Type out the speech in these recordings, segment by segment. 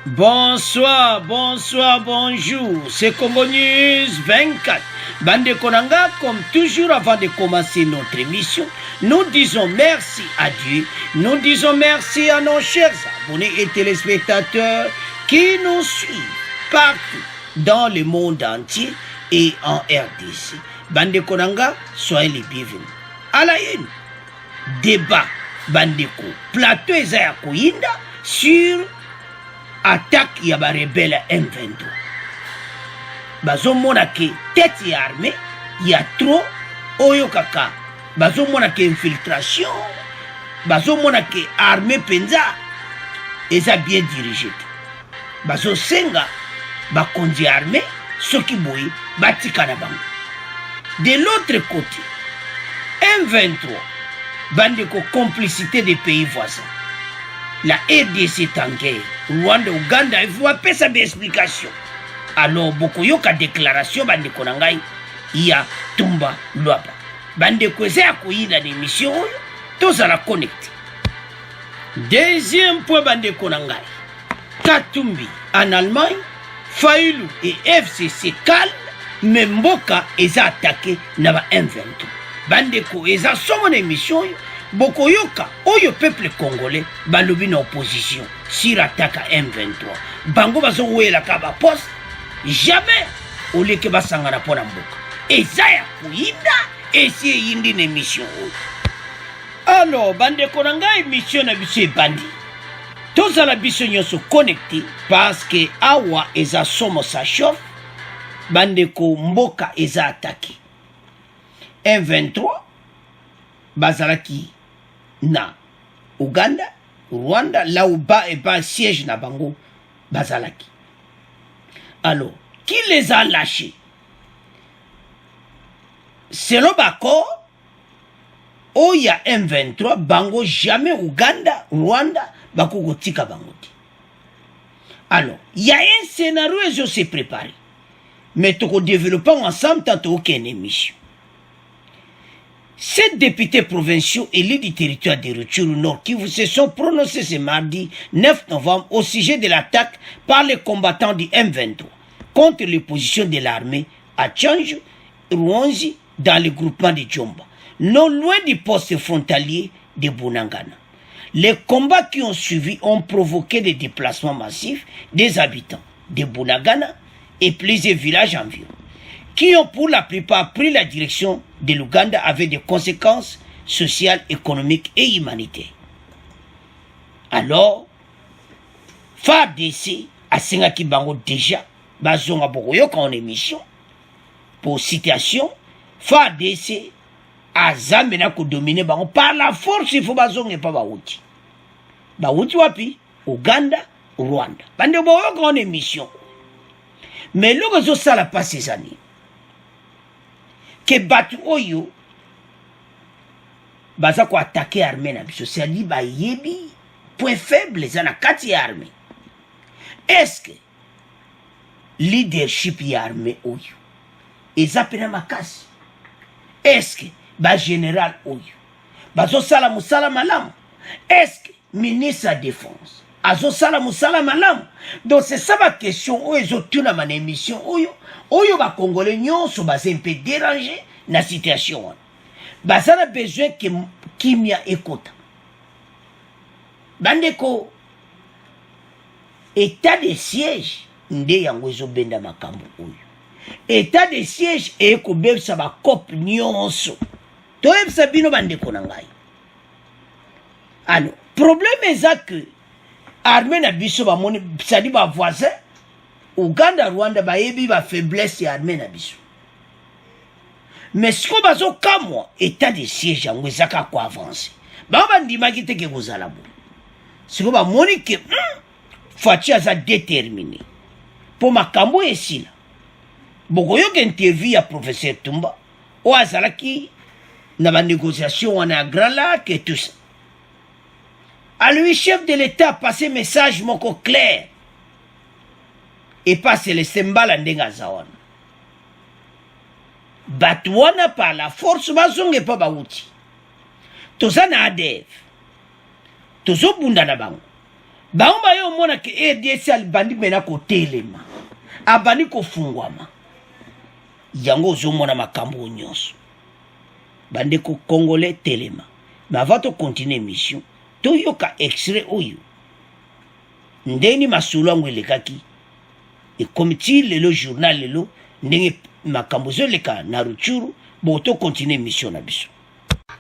Bonsoir, bonsoir, bonjour. C'est Congo News 24. Bande Konanga, comme toujours avant de commencer notre émission, nous disons merci à Dieu. Nous disons merci à nos chers abonnés et téléspectateurs qui nous suivent partout dans le monde entier et en RDC. Bande Konanga, soyez les bienvenus. À la une, débat Bandeko, plateau Ezaya Koyinda sur attaque ya ba rebelle M23. Bazo mona ke tête ya armée ya trop oyo kaka. Bazo mona ke infiltration. Bazo mona ke armée penza eza bien dirigé. Bazo senga ba kondi armée soki boyi batika na bango. De l'autre côté, M23 bandeko complicité des pays voisins. La RDC est en guerre. Rwanda, Ouganda, il faut appeler ça des explications. Alors, beaucoup de déclarations, bande konangai, il y a Tumba Luaba. Bande kweze à couiller dans l'émission, tous à la connecter. Deuxième point, bande konangai. Katumbi, en Allemagne, Fayoulou et FCC calme, mais Mboka est attaqué dans la M23. Bande ko, ils ont son émission. Bokoyoka, oyo peuple congolais, balobi na opposition, sur attaque à M23. Bango bazo oué la kaba poste, jamais, au lieu que basangana pona mboka. Et ça ya kuinda, et c'est yindi na émission. Alors, bande konanga émission na biso bandi. Tous à la biso nyonso connecté, parce que awa eza somo sa chauffe, bande ko mboka eza attaqué. M23, bazalaki na Ouganda, Rwanda, là où bas et bas siège na bango, bazalaki. Alors, qui les a lâchés? Selon Bako, où il y a M23, bango jamais Ouganda, Rwanda, bako gotika bango. Alors, il y a un scénario et je sais préparer. Mais tout développons ensemble tant aucune émission. 7 députés provinciaux élus du territoire de Rutshuru Nord qui se sont prononcés ce mardi 9 novembre au sujet de l'attaque par les combattants du M23 contre les positions de l'armée à Tchanju, Rwanzi, dans le groupement de Djomba, non loin du poste frontalier de Bunagana. Les combats qui ont suivi ont provoqué des déplacements massifs des habitants de Bunagana et plusieurs villages environ, qui ont pour la plupart pris la direction de l'Ouganda avec des conséquences sociales, économiques et humanitaires. Alors, FARDC a Sengaki Bango déjà, Bazonga Bokoyoka en émission, pour citation, FARDC a Zamena ko dominer Bango par la force, il faut Bazonga et pas Baouti. Baouti wapi, Ouganda, Rwanda. Bande Bokoyoka en émission. Mais l'Ouganda ça la passe ces années. Que batu oyo baza ko attaquer armée na biso c'est li ba yebi point faible za na kati ya armée. Est-ce que leadership ya armée oyo eza pena makasi? Est-ce que ba général oyo bazo sala musala malamu? Est-ce que ministre de défense azo sala musala malamu? Donc c'est ça ma question oyo ezotuna ma émission oyo ba Congolais nyonso ba un peu dérangé na situation. Baza na besoin que kimia ekota. Bandeko état de siège nde yango ezobenda makambo oyo. État de siège ekobebisa ba cop nyonso. Toyebisa bino bandeko na ngai. Alors, problème eza que armée na biso ba moni sadi ba voisin Ouganda, Rwanda, bayebi ba faiblesse ya armée na biso. Mais si on bazo kamwa état de siège yango ezaka ko avancer. Ba bandimaki te ke kozala bo. Si on ba moni ke Fachi aza déterminé. Pour makambo esila. Bokoyoka interview ya professeur Tumba o azalaki na ba négociation wana Grand Lac et tout ça. À lui chef de l'État a passé message moko clair. Et pas c'est le Sembala ndenga zawana. Batouana par la force bazonge pa bauti. Toza na ADF. Tozo bunda na bango. bango bayomona ke EDC alibandi mena kotelema abandi kofungwama yango ozomona makambo nyonso bandeko congolais telema. Mais avant de continuer mission toyoka extrait oyo ndeni masolo yango elekaki ekomiti lelo journal lelo ndenge makambo zoleka na Rutshuru bo to continuer mission na biso.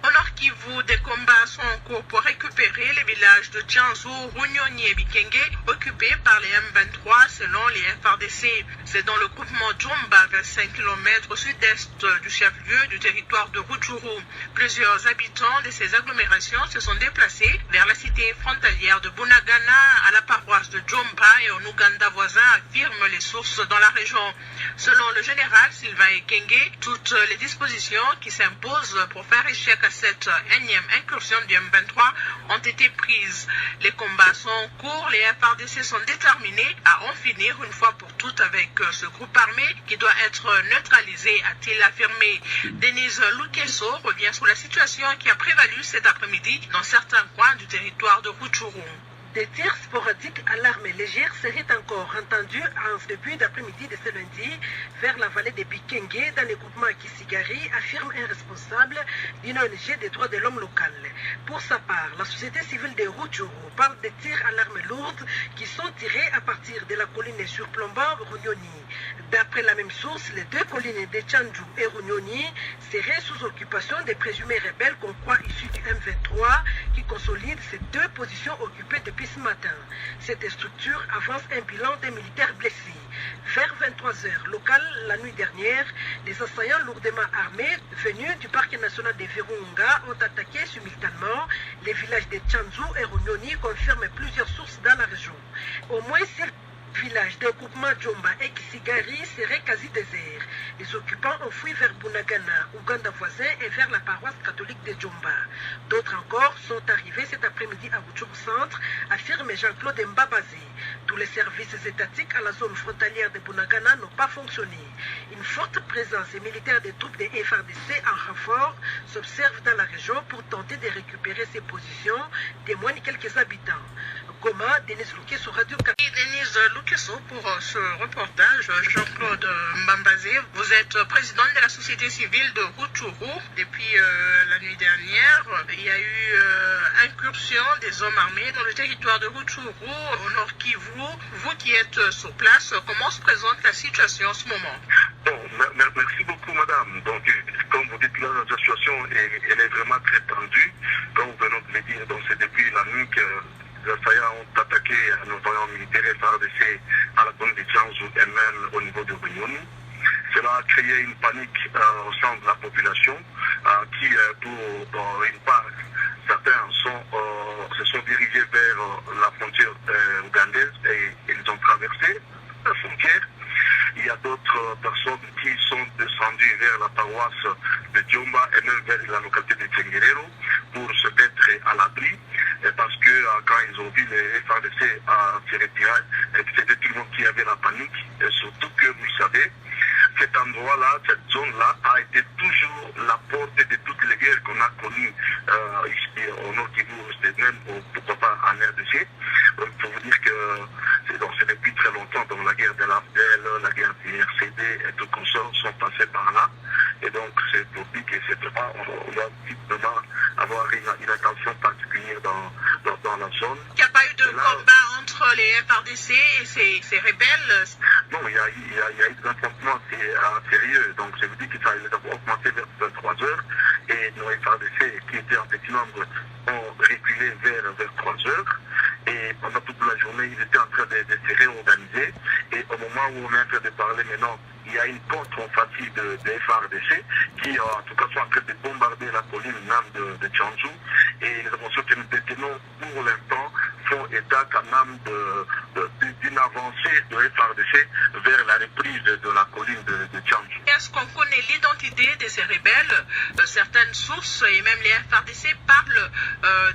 Honor Kivu, des combats sont en cours pour récupérer les villages de Tchanzu, Runyoni et Bikenge, occupés par les M23 selon les FRDC. C'est dans le groupement Djomba, 25 km au sud-est du chef-lieu du territoire de Rutshuru. Plusieurs habitants de ces agglomérations se sont déplacés vers la cité frontalière de Bunagana, à la paroisse de Djomba et en Ouganda voisin, affirment les sources dans la région. Selon le général Sylvain Ekenge, toutes les dispositions qui s'imposent pour faire échec à cette énième incursion du M23 ont été prises. Les combats sont en cours, les FRDC sont déterminés à en finir une fois pour toutes avec ce groupe armé qui doit être neutralisé, a-t-il affirmé. Denise Lukeso revient sur la situation qui a prévalu cet après-midi dans certains coins du territoire de Rutshuru. Des tirs sporadiques à l'arme légère seraient encore entendus en début d'après-midi de ce lundi vers la vallée de Bikenge dans le groupement Kisigari, affirme un responsable d'une ONG des droits de l'homme local. Pour sa part, la société civile de Rutshuru parle de tirs à l'arme lourde qui sont tirés à partir de la colline surplombant Runyoni. D'après la même source, les deux collines de Tchanzu et Runyoni seraient sous occupation des présumés rebelles qu'on croit issus du M23 qui consolident ces deux positions occupées depuis ce matin. Cette structure avance un bilan des militaires blessés. Vers 23h local la nuit dernière, les assaillants lourdement armés venus du parc national de Virunga ont attaqué simultanément les villages de Tchanzu et Runyoni, confirment plusieurs sources dans la région. Au moins 6 villages des groupements Djomba et Kisigari seraient quasi déserts. Les occupants ont fui vers Bunagana, Ouganda voisin, et vers la paroisse catholique de Djomba. D'autres encore sont arrivés cet après-midi à Rutshuru Centre, affirme Jean-Claude Mbabazi. Tous les services étatiques à la zone frontalière de Bunagana n'ont pas fonctionné. Une forte présence militaire des troupes des FRDC en renfort s'observe dans la région pour tenter de récupérer ces positions, témoignent quelques habitants. Goma, Denise Luke sur Radio Denise Lukeso pour ce reportage. Jean-Claude Mbambazé, vous êtes président de la société civile de Rutshuru. Depuis la nuit dernière, il y a eu incursion des hommes armés dans le territoire de Rutshuru, au Nord Kivu. Vous qui êtes sur place, comment se présente la situation en ce moment? Bon, merci beaucoup madame. Donc, comme vous dites, la situation elle est vraiment très tendue. Comme nous venons de le dire, donc c'est depuis la nuit que les assaillants ont attaqué nos voyants militaires FRDC à la zone de Tchanzu et même au niveau de Runyoni. Cela a créé une panique au sein de la population qui, pour une part, certains se sont dirigés vers la frontière ougandaise et ils ont traversé la frontière. Il y a d'autres personnes qui sont descendues vers la paroisse de Djomba et même vers la localité de Tchenguerero pour se mettre à l'abri. Parce que quand ils ont vu les FRDC se retirer, c'était tout le monde qui avait la panique. Et surtout que vous le savez, cet endroit-là, cette zone-là a été toujours la porte de toutes les guerres qu'on a connues ici au Nord Kivu, même pourquoi pas en RDC. Pour vous dire que c'est depuis très longtemps, donc la guerre de l'AFDL, la guerre du RCD et tout consorts sont passés par là. Et donc c'est pour dire que on doit simplement avoir une attention particulière dans la zone. Il n'y a pas eu de combat entre les FRDC et ces rebelles? Non, il y a eu des affrontements sérieux. Donc je vous dis que ça a augmenté vers 23h et nos FRDC qui étaient en petit nombre ont reculé vers 3h. Et pendant toute la journée, ils étaient en train de se réorganiser. Et au moment où on est en train de parler maintenant, il y a une contre-offensive de FRDC qui, en tout cas, sont en train de bombarder la colline même de Tchanzu. Et les informations que nous détenons pour l'instant font état quand même d'une avancée de FRDC vers la reprise de la colline de Tchanzu. Est-ce qu'on connaît l'identité de ces rebelles? Certaines sources et même les FRDC parlent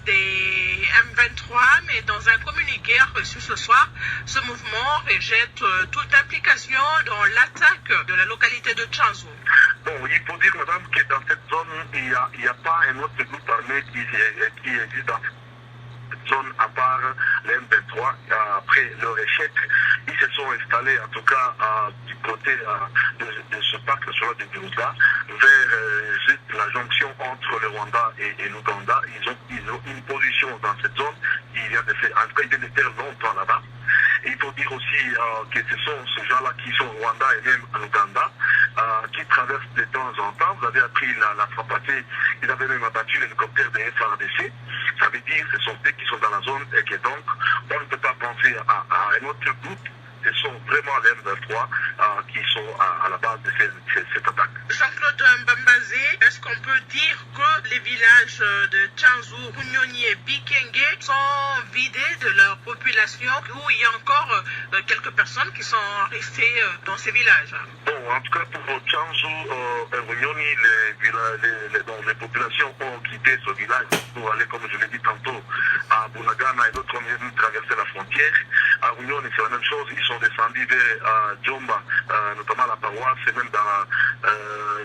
des M23, mais dans un communiqué reçu ce soir, ce mouvement rejette toute implication dans l'attaque de la localité de Tchanzu. Bon, il faut dire, madame, que dans cette zone, il n'y a pas un autre groupe armé qui existe dans zone à part, les M23, après leur échec, ils se sont installés, en tout cas, du côté de ce parc national de Biruta, vers la jonction entre le Rwanda et l'Ouganda. Ils ont une position dans cette zone qui vient de faire, en tout cas, ils viennent de faire longtemps là-bas. Et il faut dire aussi que ce sont ces gens-là qui sont au Rwanda et même en Ouganda, qui traversent de temps en temps. Vous avez appris la fois passée, ils avaient même abattu l'hélicoptère de FARDC. Ça veut dire que ce sont eux qui sont dans la zone et que donc on ne peut pas penser à un autre groupe. Ce sont vraiment les M23 qui sont à la base de cette attaque. Jean-Claude Mbambazé, est-ce qu'on peut dire que les villages de Tchanzu, Runyonyi et Bikenge sont vidés de leur population, ou il y a encore quelques personnes qui sont restées dans ces villages? Bon, en tout cas pour Tchanzu et Runyonyi, les populations ont quitté ce village pour aller, comme je l'ai dit tantôt, à Bunagana et d'autres ont même traversé la frontière. À Runyonyi, c'est la même chose, ils sont descendus vers Djomba, notamment la paroisse, et même dans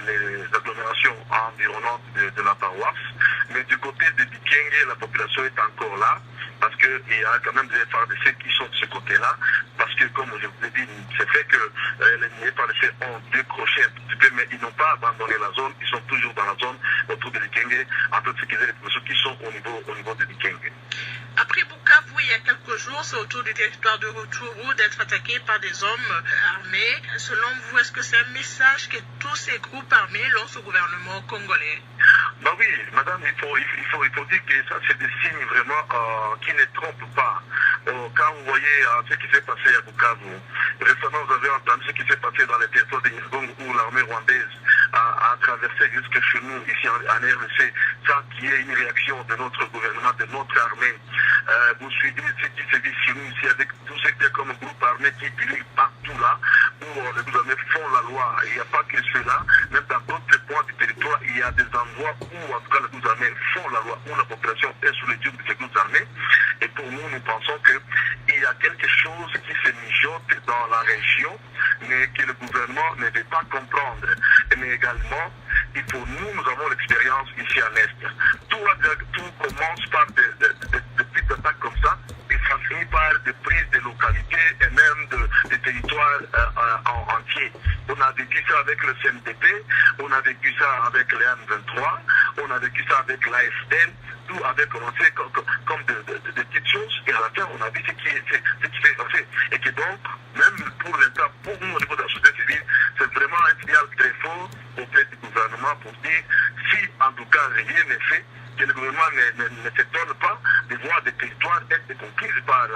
les agglomérations environnantes de la paroisse. Mais du côté de Bikenge, la population est encore là, parce qu'il y a quand même des FARDC qui sont de ce côté-là, parce que, comme je vous ai dit, c'est fait que les FARDC ont décroché un petit peu, mais ils n'ont pas abandonné la zone, ils sont toujours dans la zone autour de Bikenge, en train de sécuriser les populations qui sont au niveau de Bikenge. Après Bukavu, il y a quelques jours, c'est autour du territoire de Rutshuru d'être attaqué par des hommes armés. Selon vous, est-ce que c'est un message que tous ces groupes armés lancent au gouvernement congolais? Bah oui, madame, il faut dire que ça, c'est des signes vraiment qui ne trompent pas. Quand vous voyez ce qui s'est passé à Bukavu, récemment vous avez entendu ce qui s'est passé dans les territoires de Nyiragongo où l'armée rwandaise a traversé jusque chez nous, ici en RDC, sans qu'il y ait une réaction de notre gouvernement, de notre armée. Vous suivez ce qui se vit chez nous ici avec tout ce qui est comme groupe armé qui pilule partout là, où les gouvernements font la loi. Il n'y a pas que cela, même dans d'autres points du territoire, il y a des endroits où en tout cas les gouvernements font la loi, où la population est sous les yeux de ces groupes armés. Et pour nous, nous pensons qu'il y a quelque chose qui se mijote dans la région, mais que le gouvernement ne veut pas comprendre. Mais également, et pour nous avons l'expérience ici à l'Est. Tout commence par des petites attaques comme ça, et ça finit par des prises de localités et même de territoires en entier. On a vécu ça avec le CNDP, on a vécu ça avec les M23, on a vécu ça avec l'AFN. Tout avait commencé comme des petites choses, et à la fin, on a vu ce qui s'est passé. Et que donc, même pour l'État, pour nous, au niveau de la société civile, c'est vraiment un signal très fort auprès du gouvernement pour dire, si en tout cas rien n'est fait, que le gouvernement ne s'étonne pas de voir des territoires être conquises par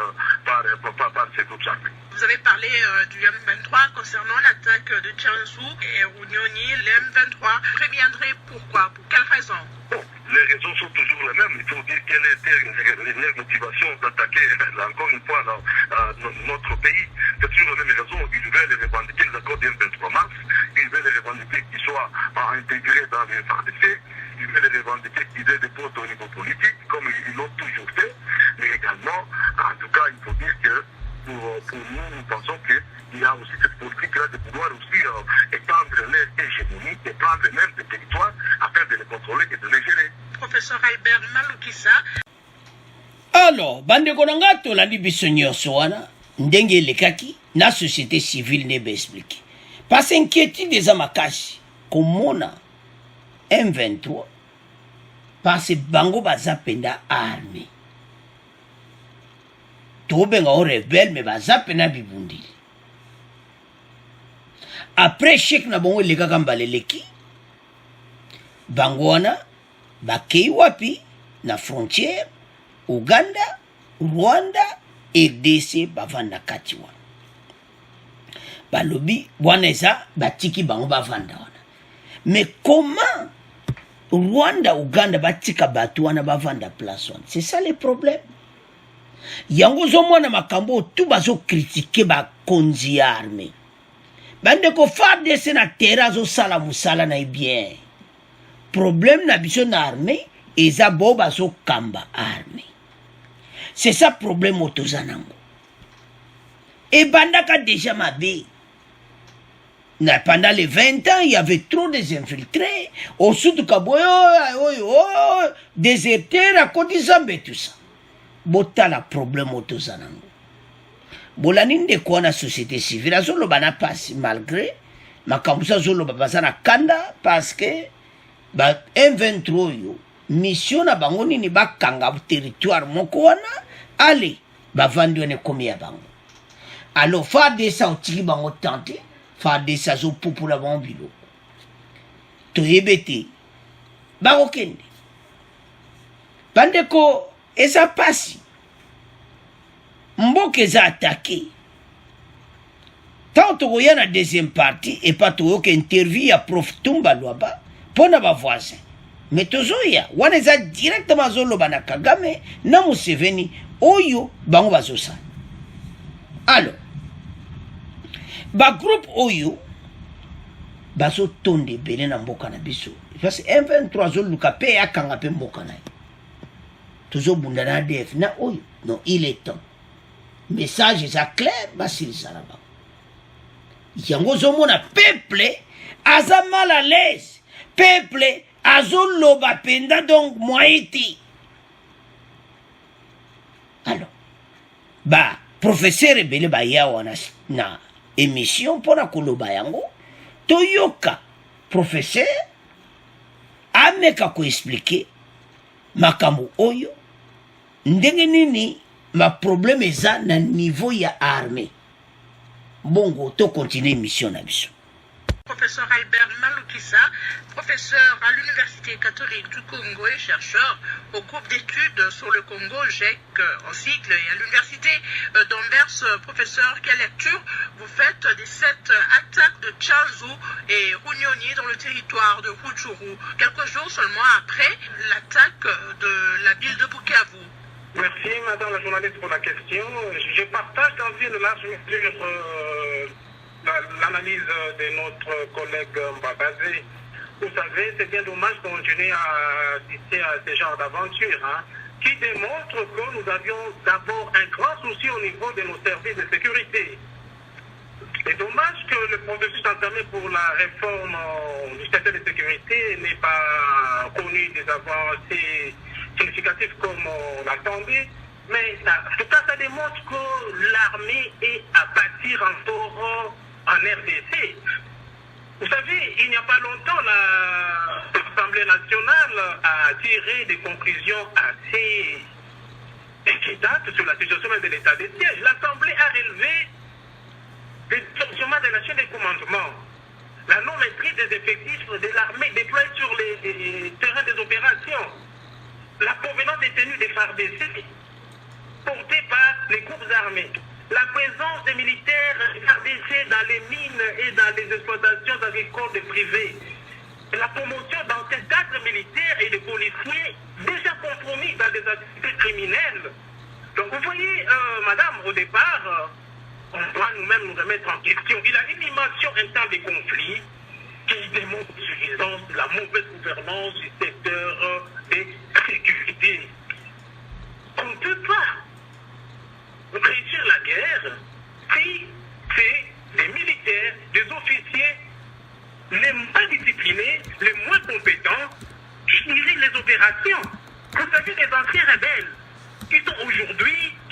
ces groupes armés. Vous avez parlé du M23 concernant l'attaque de Tchanzu et Runyonyi. Le M23 préviendrait pourquoi? Pour quelles raisons? Bon, les raisons sont toujours les mêmes. Il faut dire quelle était les motivations d'attaquer encore une fois notre pays. C'est toujours la même raison. Ils veulent revendiquer les accords du 23 mars. Ils veulent revendiquer qu'ils soient intégrés dans les FARDC. Ils veulent revendiquer qu'ils aient des postes au niveau politique, comme ils l'ont toujours fait. Mais également, en tout cas, il faut dire que pour nous, nous pensons qu'il y a aussi cette politique-là de pouvoir aussi étendre leur hégémonie, et prendre même des territoires afin de les contrôler et de les gérer. Professeur Albert Malukisa. Alors, bandeko na nga tolandi biso nyonso wana ndenge elekaki na société civile nebe expliqué. Parce inquiétude eza makasi komona M23 parce bango baza penda armée. Tobenga o rebelle mais baza pena bibundili. Après chèque na bongo elekaka mbaleleki bango wana bakei wapi na frontière Uganda, Rwanda, RDC bavanda kati wana. Balobi wana eza batiki bango bavanda wana. Mais comment Rwanda, Uganda batika batu wana bavanda place wana? C'est ça le problème. Yango zo mwana makambo tout bazo critiquer ba konzi armée. Bande ko FARDC na terra zo sala musala na bien. Problème na biso na armée eza bo bazo kamba armée. C'est ça le problème au Tozanango. Et bandaka déjà mabe. Pendant les 20 ans, il y avait trop des infiltrés. Au sud de Kaboyo, déserteurs à Côte d'Izambé, tout ça. botala problème otoza nango bolani ndeko na société civile azoloba na pasi malgré makambo azoloba baza na kanda parce que ba M23 oyo mission na bango nini bakanga territoire moko wana ale bavandi wana ekomi ya bango alors FARDC otiki bango tante FARDC azopupula bango biloko toyebe te bakokende bandeko eza pasi mboka eza attaqué tant tokoya na deuxième partie et pas toyoka interview ya prof Tumba Lwaba mpona bavoisin mais tozoya wana eza directement azoloba na Kagame na Museveni oyo bango bazosala alors bagroupe oyo bazotonda ebele na mboka na biso parce que M23 azoluka mpe yakanga mpe mboka na ye tozobunda na ADF na oyo non il est temps message eza clair basilisa na bango yango ozomona peuple aza mal à l'aise peuple azoloba penda donc moiti alors ba professeur ebele baya wana na émission mpona koloba yango toyoka professeur ameka koexplike makambo oyo ndenge nini ma problème eza na niveau ya armée bongo to continuer mission na biso. Professeur Albert Malukisa, professeur à l'Université catholique du Congo et chercheur au groupe d'études sur le Congo, GEC en sigle, et à l'Université d'Anvers. Professeur, quelle lecture vous faites de cette attaque de Tchanzu et Runyonyi dans le territoire de Rutshuru, quelques jours seulement après l'attaque de la ville de Bukavu? Merci, madame la journaliste, pour la question. Je partage dans une large mesure l'analyse de notre collègue Mbabazé. Vous savez, c'est bien dommage de continuer à assister à ce genre d'aventure, qui démontre que nous avions d'abord un grand souci au niveau de nos services de sécurité. C'est dommage que le processus entamé pour la réforme du secteur de sécurité n'ait pas connu des avancées significatives comme on l'attendait. Mais en tout cas, ça démontre que l'armée est à bâtir encore en RDC. Vous savez, il n'y a pas longtemps, l'Assemblée nationale a tiré des conclusions assez inquiétantes sur la situation de l'état de siège. L'Assemblée a relevé les dysfonctionnements de la chaîne de commandement, la non-maîtrise des effectifs de l'armée déployés sur les terrains des opérations, la provenance des tenues des FARDC portées par les groupes armés, la présence des militaires FARDC dans les mines et dans les exploitations agricoles privées, la promotion dans ces cadres militaires et de policiers déjà compromis dans des activités criminelles. Donc vous voyez, madame, au départ, on doit nous-mêmes nous remettre en question. Il y a une dimension interne des conflits qui démontre l'insuffisance de la mauvaise gouvernance du secteur de sécurité. On ne peut pas réussir la guerre si c'est des militaires, des officiers les moins disciplinés, les moins compétents qui dirigent les opérations. Vous savez, les anciens rebelles qui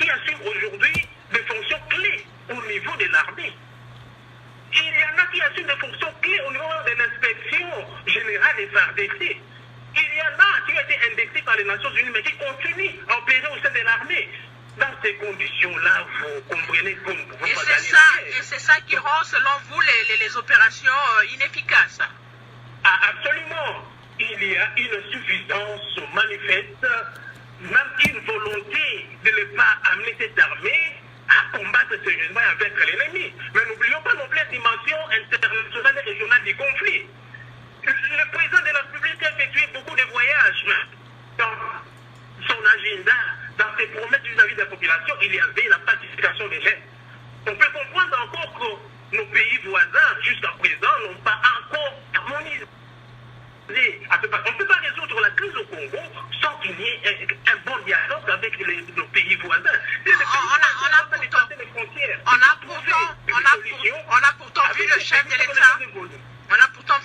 assument aujourd'hui des fonctions clés au niveau de l'armée. Il y en a qui assument des fonctions clés au niveau de l'inspection générale des FARDC. Il y en a qui ont été indexés par les Nations Unies, mais qui continuent à opérer au sein de l'armée. Dans ces conditions-là, vous comprenez qu'on ne peut pas gagner la guerre. Et c'est ça qui rend, selon vous, les opérations inefficaces. Ah, absolument. Il y a une suffisance manifeste, même une volonté de ne pas amener cette armée à combattre sérieusement et à vaincre l'ennemi. Mais n'oublions pas non plus la dimension internationale et régionale du conflit. Le président de la République a effectué beaucoup de voyages dans son agenda, dans ses promesses vis-à-vis de la population. Il y avait la pacification des jeunes. On peut comprendre encore que nos pays voisins, jusqu'à présent, n'ont pas encore harmonisé. On ne peut pas résoudre la crise au Congo sans qu'il y ait un bon dialogue avec nos pays voisins. On a pourtant vu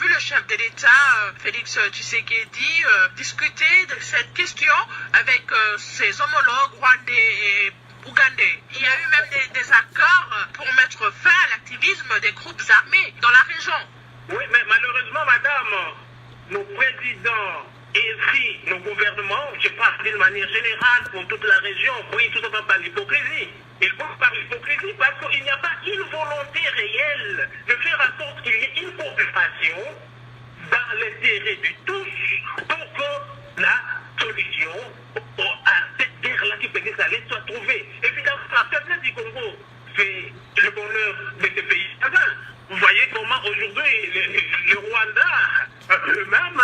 le chef de l'État, Félix Félix Tshisekedi discuter de cette question avec ses homologues rwandais et ougandais. Il y a eu même des accords pour mettre fin à l'activisme des groupes armés dans la région. Oui, mais malheureusement, madame, nos présidents et aussi nos gouvernements, je parle d'une manière générale pour toute la région, oui, tout simplement par l'hypocrisie. Ils passent par l'hypocrisie parce qu'il n'y a pas une volonté réelle de faire en sorte qu'il y ait une coopération dans l'intérêt de tous pour que la solution à cette guerre-là qui peut aller soit trouvée. Évidemment, la faiblesse du Congo fait le bonheur de ce pays. Vous voyez comment aujourd'hui le Rwanda eux-mêmes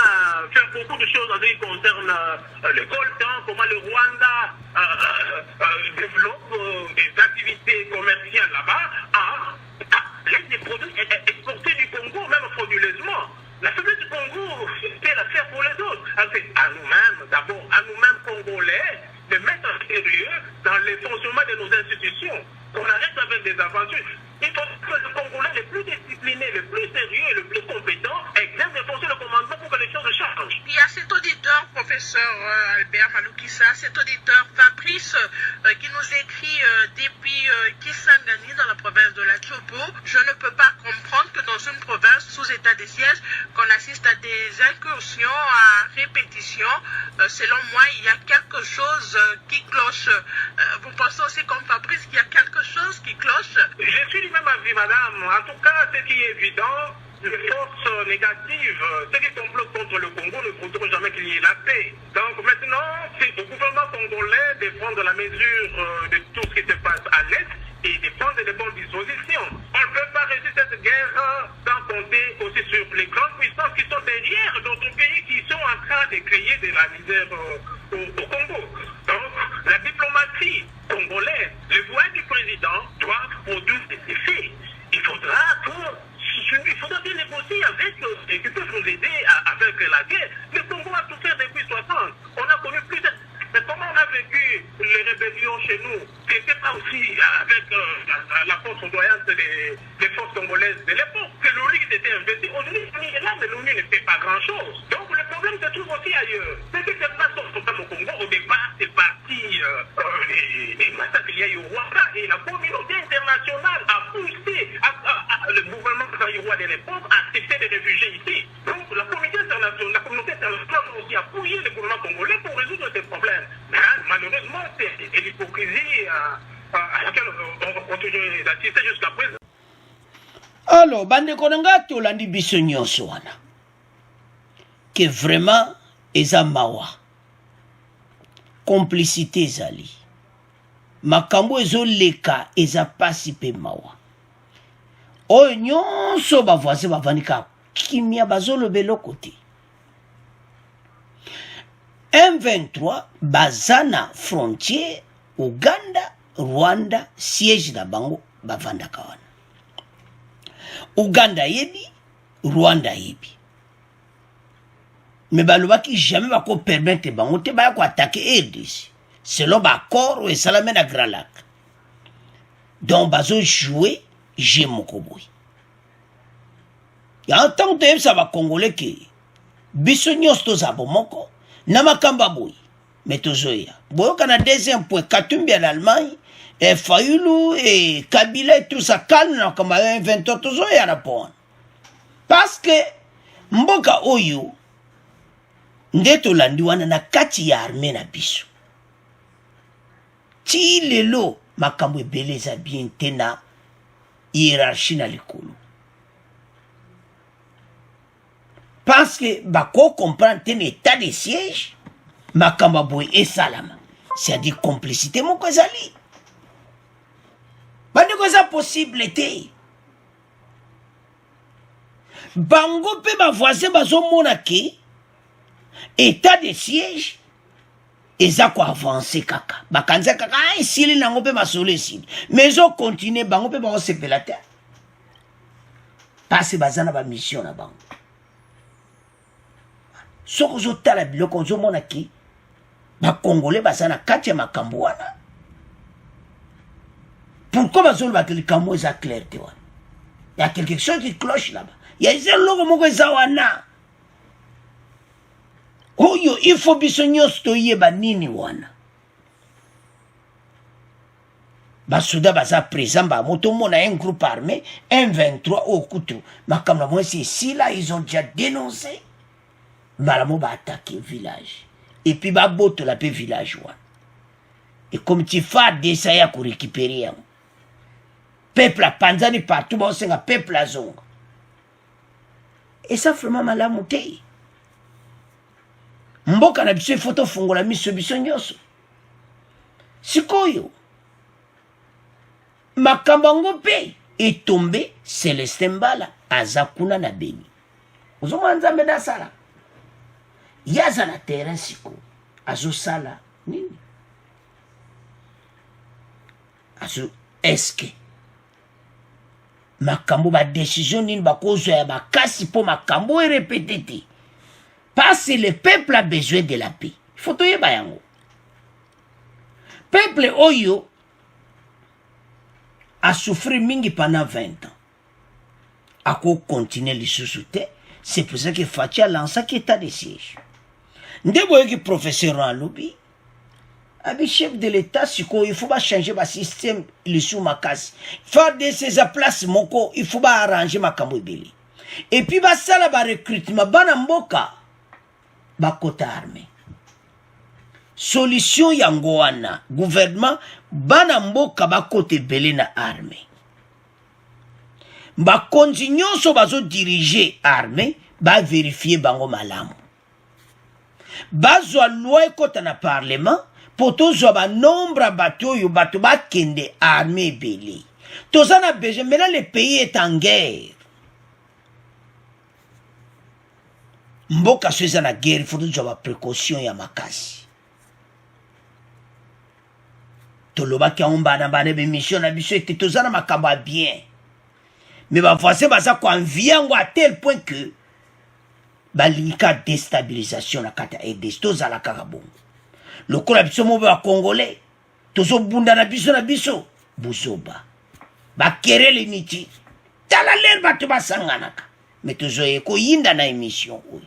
fait beaucoup de choses en ce qui concerne le coltan, comment le Rwanda développe des activités commerciales là-bas, des produits exportés du Congo, même frauduleusement. La faiblesse du Congo, c'est l'affaire pour les autres. C'est à nous-mêmes, d'abord, à nous-mêmes Congolais, de mettre en sérieux dans le fonctionnement de nos institutions. On arrête avec des aventures. Il faut que le Congolais le plus discipliné, le plus sérieux et le plus compétent exerce des fonctions de commandement pour que les choses changent. Il y a cet auditeur, professeur Albert Maloukissa, cet auditeur Fabrice, qui nous écrit depuis Kisangani dans la province de la Tchopo. Je ne peux pas comprendre que dans une province sous état de siège, qu'on assiste à des incursions à répétition. Selon moi, il y a quelque chose qui cloche. Vous pensez aussi comme Fabrice qu'il y a quelque chose qui cloche? Je suis du même avis, madame. En tout cas, ce qui est évident, les forces négatives, ceux qui complotent contre le Congo ne voudront jamais qu'il y ait la paix. Donc maintenant, c'est au gouvernement congolais de prendre la mesure de tout ce qui se passe à l'Est et de prendre de bonnes dispositions. On ne peut pas réussir cette guerre sans compter aussi sur les grandes puissances qui sont derrière d'autres pays qui sont en train de créer de la misère au Congo. Donc, la diplomatie congolaise, le voix du président doit produire des effets. Il faudra bien négocier avec eux qui peuvent nous aider avec la guerre. Le Congo a souffert depuis 60. On a connu plus de... Mais comment on a vécu les rébellions chez nous? C'était pas aussi avec la force ondoyante des forces congolaises de l'époque que l'ONU s'était investie. Aujourd'hui, l'ONU est là, mais l'ONU ne fait pas grand-chose. Donc le problème se trouve aussi ailleurs. Ce qui se passe au Congo, au départ, c'est parti des massacres qu'il y a eu au Rwanda et la communauté internationale a poussé le gouvernement zaïrois de l'époque à accepter des réfugiés ici. Donc la communauté internationale aussi a appuyé le gouvernement congolais pour résoudre ces problèmes. Mais malheureusement, c'est l'hypocrisie à laquelle on continue d'assister jusqu'à présent. Alors, bandeko nanga tolandi biso nyonso wana que vraiment eza mawa complicité ezali makambo ezoleka eza pasi mpe mawa oyo nyonso bavoisin bavandika kimia bazoloba eloko te. M23 baza na frontière Uganda, Rwanda, siège na bango bavandaka wana. Uganda yebi, Rwanda yebi. Mais balobaki jamais bako permettre bango te baya ko attaquer RDC. Selon l'accord et salame na Grand Lac. Donc bazo jouer j'ai moko boy. Ya tant que ça va congolais que biso nyos to za bomoko na makamba boy. Mais tozoya. Boyo kana deuxième point Katumbi en Allemagne et Fayulu et Kabila et tout ça calme na kama 20 tozoya na pon. Parce que mboka oyo ndeto landi wana na kati ya armée na biso. Ti lelo makambo ebele za bien tena hiérarchie na likolo. Parce que bako comprendre ten état de siège makambo boy et salama. C'est-à-dire complicité moko ezali. Bande ko za possible te. Bango pe ba voisin bazo mona ke état de siège eza ko avancer kaka bakanza kaka isili nango pe masolo esili mais zo continuer bango pe bango sepela te parce bazana ba mission na bango soko zo tala biloko zo mona ki ba congolais bazana kati ya makambo wana pourquoi bazolo ba likambo eza clair te wana il y a quelque chose qui cloche là-bas il y a eza logo moko eza wana oyo il faut biso nyonso toyeba nini wana basoda baza présent bamoto mona un groupe armé M23 au kutu makamna moi c'est ici là ils ont déjà dénoncé malamo ba attaquer village et puis ba boto la pe village wana et comme tu fais des ça ya ko récupérer peuple a panzani partout ba senga peuple a zonga et ça vraiment malamu te mboka na biso foto fungola miso biso nyonso sikoyo makambango pe est tombé Célestin Mbala azakuna na Beni ozomwa nzambe na sala yaza na terrain siko azo sala nini azo eske makambo ba décision nini bakozo ya bakasi po makambo e répété parce que le peuple a besoin de la paix faut toyeba yango peuple oyo a souffert mingi pendant 20 ans. A quoi continuer les sous-soutés, c'est pour ça que Fathi a lancé l'état de siège. Ndebo qui professeur en lobby, abi chef de l'État, il faut pas changer le système, le sous-makasi. Faire de ces places, moko, il faut pas arranger ma kamobili. Et puis, bah, ça là, bah, recrutement, bah, namboka, bah, kota armée. Solution yango wana gouvernement bana mboka bakote belé na armée ba continuer so bazo diriger armée ba vérifier bango malamu bazwa loi kota na parlement poto zo ba nombre bato yo bato ba kende armée belé tozana besoin maintenant le pays est en guerre mboka so na guerre il faut zo ba précaution ya makasi toloba ki on bana bana be mission na biso était tozana makamba bien mais ba voisin baza ko enviango à tel point que ba linka déstabilisation na kata et destoza la karabon le kola biso mo ba congolais tozo bunda na biso buzoba ba kerele miti tala ler bato basanganaka mais tozo eko yinda na émission oyo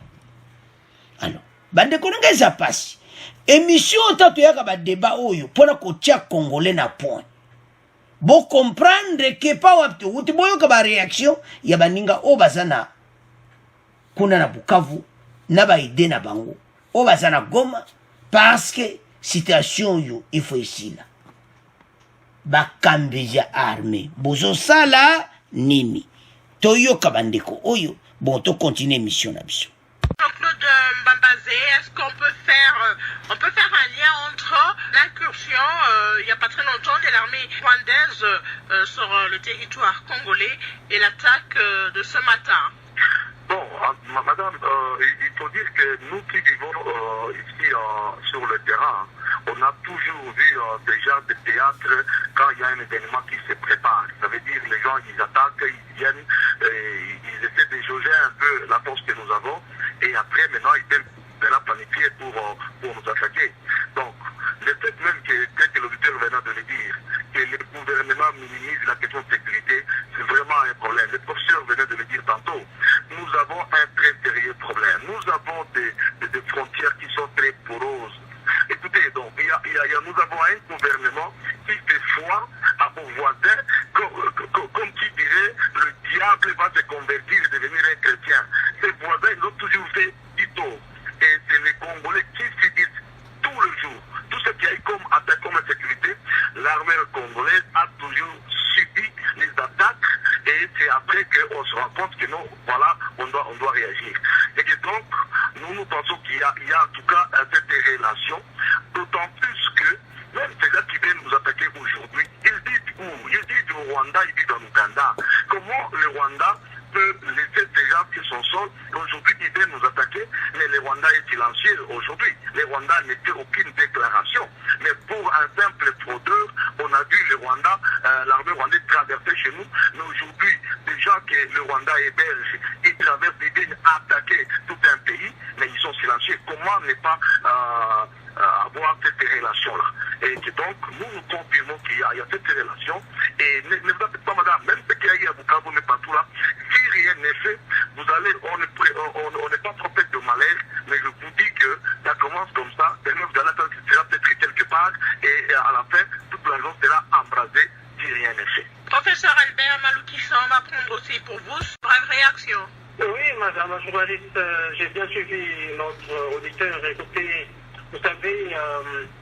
alors bande konanga za passe émission tato yaka ba débat oyo pona ko tia congolais na point bo comprendre que pa wapte uti boyo ka ba réaction ya baninga o bazana kuna na Bukavu na ba idée na bango o bazana Goma parce que situation yo il faut ici là ba kambija armée bozo sala nini toyo ka bandeko oyo bon to continuer mission na biso. Claude Mbambazé, est-ce qu'on peut faire un lien entre l'incursion, il n'y a pas très longtemps, de l'armée rwandaise sur le territoire congolais et l'attaque de ce matin? Bon, madame, il faut dire que nous qui vivons ici sur le terrain, on a toujours vu déjà des théâtres quand il y a un événement qui se prépare. Ça veut dire les gens, ils attaquent, ils viennent, ils essaient de jauger un peu la force que nous avons. Et après, maintenant, ils peuvent maintenant planifier pour nous attaquer. Donc, le fait même que, tel que l'auditeur venait de le dire, que le gouvernement minimise la question de sécurité, c'est vraiment un problème. Le professeur venait de le dire tantôt. Nous avons un très sérieux problème. Nous avons des frontières qui sont très poreuses. Écoutez, donc, nous avons un gouvernement qui fait foi à vos voisins, comme qui dirait, le diable va se convertir et devenir un chrétien. Ces voisins, ils ont toujours fait du tort. Et c'est les Congolais qui subissent tout le jour. Tout ce qu'il y a eu comme attaque, comme insécurité, l'armée congolaise a toujours subi les attaques. Et c'est après qu'on se rend compte que non, voilà, on doit réagir. Et que donc, nous pensons qu'il y a en tout cas cette relation, d'autant plus que même ces gars qui viennent nous attaquer aujourd'hui, ils disent où? Ils disent au Rwanda, ils disent en Ouganda. Comment le Rwanda peut laisser ces gens qui sont seuls? Aujourd'hui, ils viennent nous attaquer, mais le Rwanda est silencieux aujourd'hui. Le Rwanda n'a fait aucune déclaration. Mais pour un simple fraudeur, on a vu le Rwanda, l'armée rwandaise traverser chez nous. Mais aujourd'hui, des gens que le Rwanda héberge, ils traversent, ils viennent attaquer tout un pays, mais ils sont silencieux. Comment ne pas avoir cette relation-là? Et que donc, nous confirmons qu'il y a cette relation. Et ne vous inquiétez pas, madame, même ce qu'il y a eu à Bukavu, mais partout là, si rien n'est fait, on n'est pas trompé de malaise, mais je vous dis que professeur Albert Maloukissan va prendre aussi pour vous. Brève réaction. Oui, madame la journaliste, j'ai bien suivi notre auditeur. Écoutez, vous savez,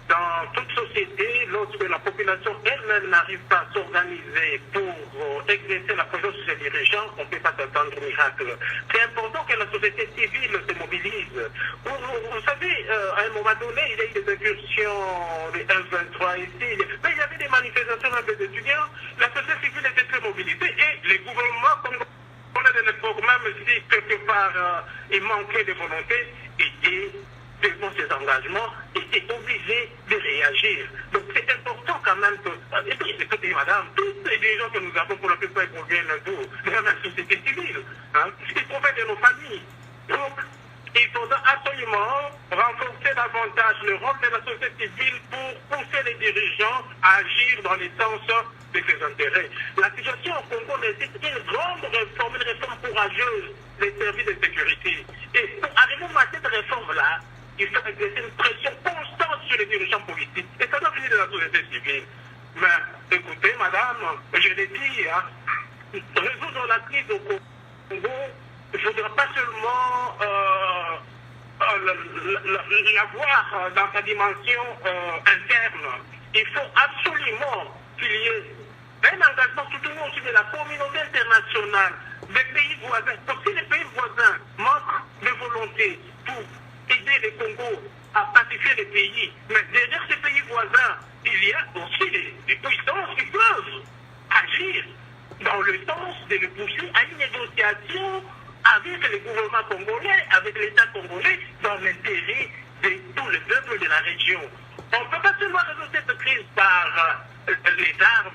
dans toute société, lorsque la population elle-même n'arrive pas à s'organiser pour exercer la pression sur ses dirigeants, on ne peut pas s'attendre au miracle. C'est important que la société civile se mobilise. Vous savez, à un moment donné, il y a eu des incursions, les M23 ici, mais il y avait des manifestations même des étudiants. La société civile était très mobilisée et les gouvernements, comme on a de l'époque, même si quelque part il manquait de volonté, étaient devant ces engagements, étaient obligés de réagir. Donc c'est important quand même que, et puis écoutez madame, tous les dirigeants que nous avons pour la plupart proviennent d'où? De la société civile. Hein? Ils proviennent de nos familles. Donc il faudra absolument renforcer davantage le rôle de la société civile pour pousser les dirigeants à agir dans les sens de ses intérêts. La situation au Congo nécessite une grande réforme, une réforme courageuse des services de sécurité. Et pour arriver à cette réforme-là, il faut exercer une pression constante sur les dirigeants politiques. Et ça doit venir de la société civile. Mais écoutez, madame, je l'ai dit, hein, résoudre la crise au Congo, il ne faudra pas seulement l'avoir dans sa dimension interne. Il faut absolument qu'il y ait un engagement soutenu aussi de la communauté internationale, des pays voisins. Donc si les pays voisins manquent de volonté pour aider les Congo à pacifier les pays, mais derrière ces pays voisins, il y a aussi des puissances qui peuvent agir dans le sens de le pousser à une négociation avec le gouvernement congolais, avec l'État congolais, dans l'intérêt de tous les peuples de la région. On ne peut pas seulement résoudre cette crise par les armes,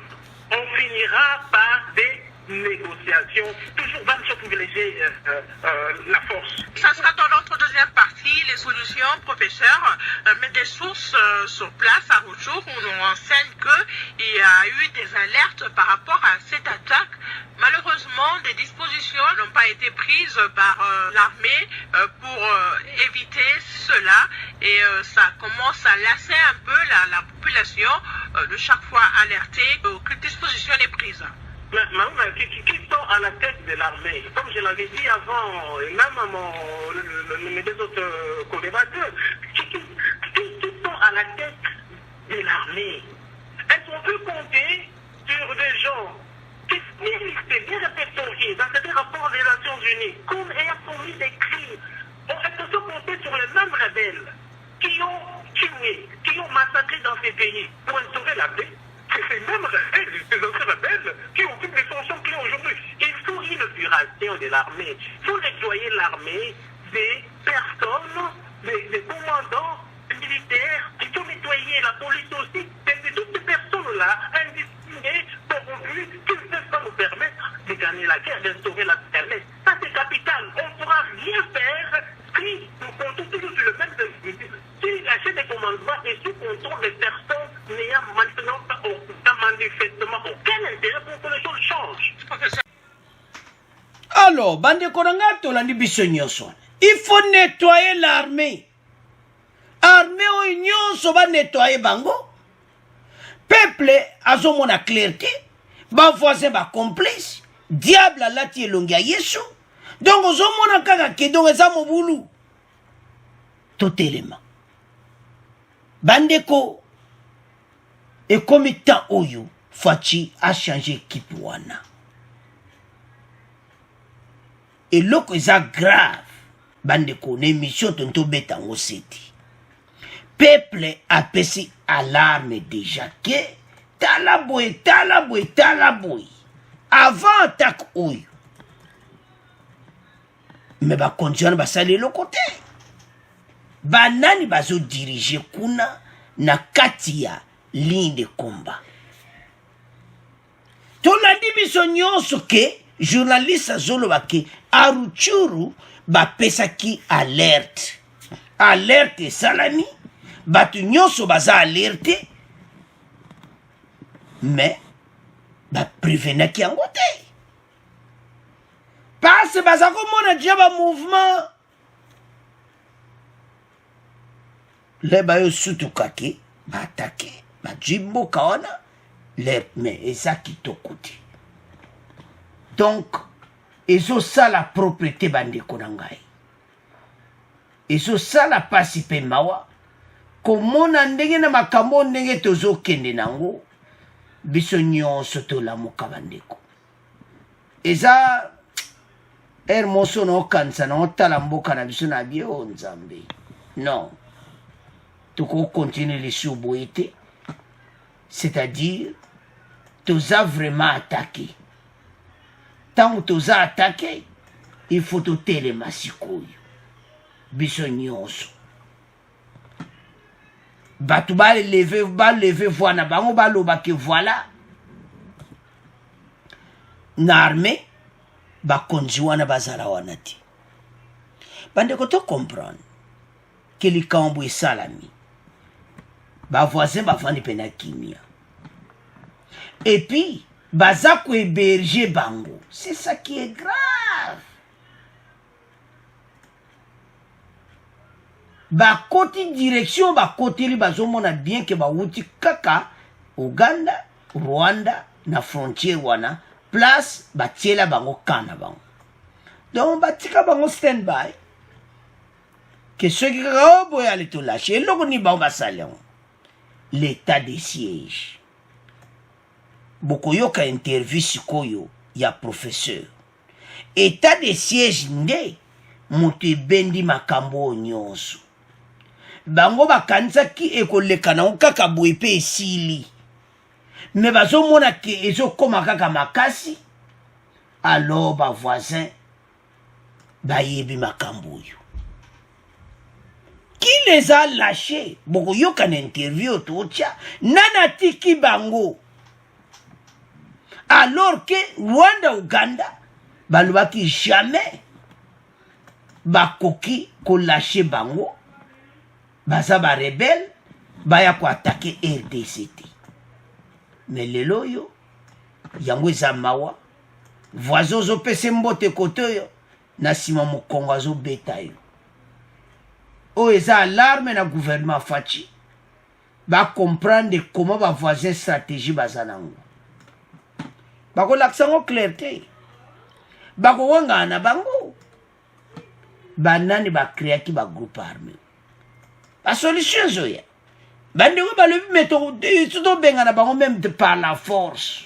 on finira par des négociations, toujours même sur privilégier la force. Ça sera dans notre deuxième partie, les solutions, professeur, mais des sources sur place à Rutshuru où on enseigne qu'il y a eu des alertes par rapport à cette attaque. Malheureusement, des dispositions n'ont pas été prises par l'armée pour éviter cela et ça commence à lasser un peu la population de chaque fois alertée. Quelle disposition est prise? Mais qui sont à la tête de l'armée? Comme je l'avais dit avant, et même mes deux autres co-débatteurs, qui sont à la tête de l'armée? Est-ce qu'on peut compter sur des gens qui sont bien répertoriés dans ces rapports des Nations Unies, comme ayant commis des crimes? Est-ce qu'on peut compter sur les mêmes rebelles qui ont tué, qui ont massacré dans ces pays pour instaurer la paix? C'est ces mêmes rebelles, ces autres rebelles qui occupent les fonctions clés aujourd'hui. Il faut une épuration de l'armée. Il faut nettoyer l'armée des personnes, des commandants militaires. Il faut nettoyer la police aussi de toutes ces personnes-là, indisciplinées, corrompues, qui ne peuvent pas nous permettre de gagner la guerre, d'instaurer la paix. Ça, c'est capital. On ne pourra rien faire si nous comptons toujours sur le même individu. Si la chaîne des commandements est sous contrôle des personnes n'ayant manifestement aucun intérêt pour que les choses changent. Alors, bande konanga tolandi biso nyonso. Il faut nettoyer l'armée. Armée oyo nyonso ba nettoyer bango. Peuple azomona clarté. Ba voisin ba complice. Diable alati elongi ya Yesu. Donc ozomona kaka kedongo eza mobulu. Totelema. Bandeko et comme temps oyo Fachi a changé équipe wana. Et loko eza grave. Bandeko na émission tonto betango seti. Peuple a pesi alarme déjà que talaboy. Avant attaque oyo. Mais ba continuer ba sali le côté. Banani bazo diriger kuna na kati ya ligne de combat. Tolandi biso nyonso ke journaliste azoloba ke a Rutshuru ba pesaki alerte. Alerte salami batu nyonso baza alerte mais ba prévenaki yango te. Parce baza komona déjà ba mouvement le bayo sutukaki ba attaqué ba jimbo kaona le mais eza kitoko te. Donc, ça la propriété bandeko na ngai. Ça la pasi pe mawa. Komona ndenge na makambo ndenge tozo kende nango. Biso nyonso tolamuka bandeko. Eza moso na okanisa na otala mboka na biso na bie o nzambe. Non. Toko continue les souboïté. C'est-à-dire, toza vraiment attaqué. Tant que toza attaqué, il faut te téléma sikoyo. Biso nyonso. Batu ba lever voix na bango ba loba ke voilà. Na armée, ba konjiwana bazala wanati. Bande ko to comprendre que li kambo salami. Ba voisin ba fandi pena kimia. Et puis, baza ko héberger bango. C'est ça qui est grave. Ba côté direction, ba côté li bazomona bien que ba wuti kaka Uganda, Rwanda na frontière wana place ba tiela bango kana bango. Donc ba tika bango stand by. Que ceux qui boya le tout lâcher loko ni ba salon. L'état de siège. Bokoyo ka interview sikoyo ya professeur. État de siège nde moto bendi makambo nyonso. Bango bakanisa ki ekoleka na kaka boye pe esili. Me bazomona ke ezokoma kaka makasi. Alors ba voisin bayebi makambo yo. Qui les a lâchés? Boko yo kan interview tocha nana tiki bango. Alors que Rwanda Uganda balobaki jamais bakoki ko lâcher bango. Baza ba rebelle baya ko attaquer RDCT. Mais lelo yo yango eza mawa voisin zo pese mbote koto yo na sima mokongo zo beta yo. O eza alarme na gouvernement fachi ba comprendre comment ba voisin stratégie bazanango. Ba ko laksango clarté. Ba ko wanga na bango. Ba nani ba créer ki ba groupe armé. La solution zoya. Bande ko ba le meto tout benga na bango même par la force.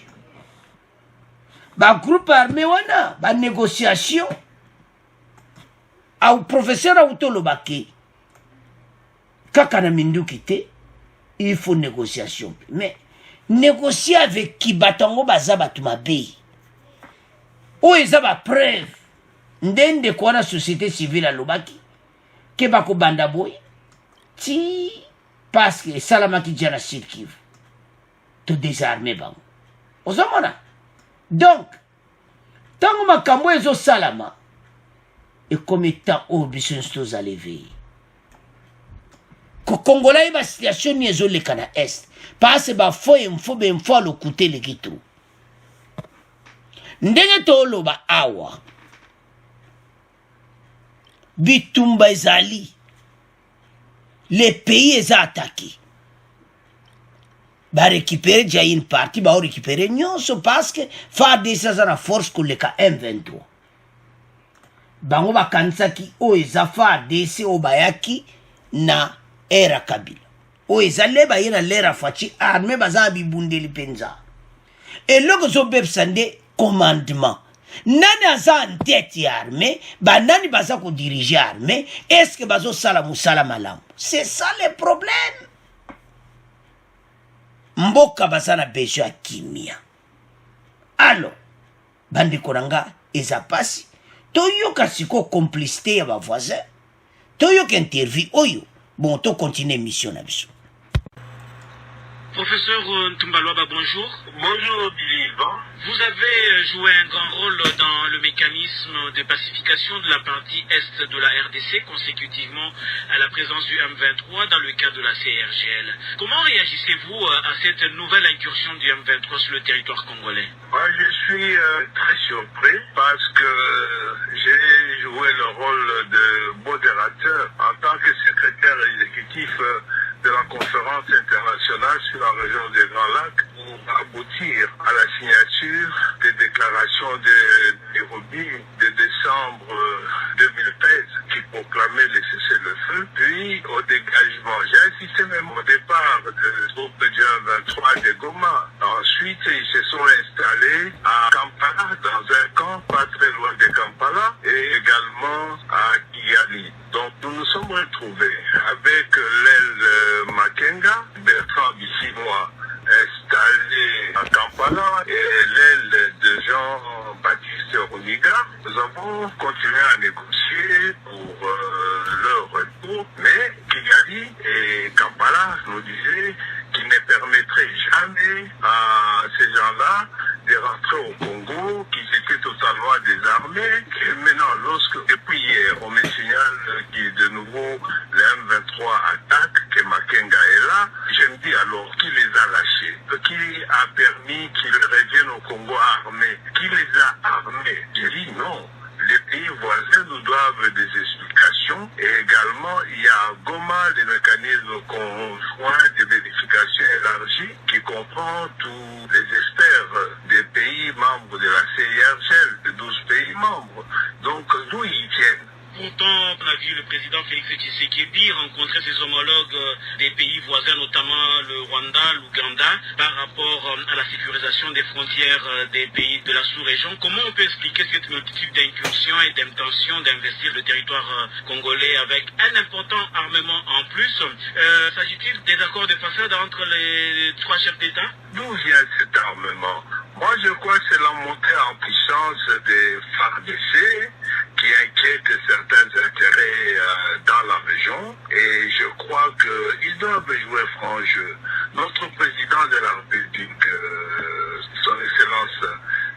Ba groupe armé wana ba négociation. Au professeur autolobaki. Kaka na minduki te, il faut négociation. Mais négocier avec qui batango baza batumabe. O eza ba preuve. Ndende kwa na société civile alobaki. Ke bako banda boy. Ti parce que salamaki djana sirkiv. To désarmer bango. Ozomona. Donc, tango makambo ezo salama. Et comme étant obligé de lever. Ko Congolais ba situation ni ezo le kana est. Parce ba fo info le côté le gitu. Ndenge to loba awa. Bitumba ezali. Les pays est attaqué. Ba récupérer déjà une partie, ba récupérer nyonso parce que fa desasa na force ko le ka M23. Bango ba kanisa ki o eza fa desi o bayaki na era Kabila. O eza le ba yena lera fachi armée baza bibundeli penza. Et loko zo bepsande commandement. Nani aza en tête armée, ba nani baza ko diriger armée, est-ce que bazo sala musala malam? C'est ça le problème. Mboka baza na besoin kimia. Alors, bandi konanga eza pasi, toyo kasiko complicité ya ba voisin, toyo interview oyo, bon to continuer mission na biso. Professeur Ntumbalwaba, bonjour. Bonjour, Biliban. Vous avez joué un grand rôle dans le mécanisme de pacification de la partie est de la RDC consécutivement à la présence du M23 dans le cadre de la CRGL. Comment réagissez-vous à cette nouvelle incursion du M23 sur le territoire congolais? Moi, je suis très surpris parce que j'ai joué le rôle de modérateur en tant que secrétaire exécutif de la conférence internationale sur la région des Grands Lacs pour aboutir à la signature des déclarations de Kouliga. Nous avons continué à négocier pour leur retour, mais Kigali et Kampala nous disaient qu'ils ne permettraient jamais à ces gens-là de rentrer au Congo, qu'ils étaient totalement désarmés. Et maintenant, depuis hier, on me signale que de nouveau le M23 attaque, que Makenga est là. Je me dis alors, qui les a lâchés? Qui a permis qu'ils reviennent au Congo armés? Qui les a armés? Je dis non. Les pays voisins nous doivent des explications et également il y a à Goma des mécanismes conjoints de vérification élargie qui comprend tous les experts des pays membres de la CIRGL, de 12 pays membres. Donc d'où ils viennent? Pourtant, on a vu le président Félix Tshisekedi rencontrer ses homologues des pays voisins, notamment le Rwanda, l'Ouganda, par rapport à la sécurisation des frontières des pays de la sous-région. Comment on peut expliquer cette multitude d'incursions et d'intentions d'investir le territoire congolais avec un important armement en plus? S'agit-il des accords de façade entre les trois chefs d'État? D'où vient cet armement? Moi, je crois que c'est la montée en puissance des FARDC qui inquiète certains intérêts dans la région et je crois qu'ils doivent jouer franc jeu. Notre président de la République, son Excellence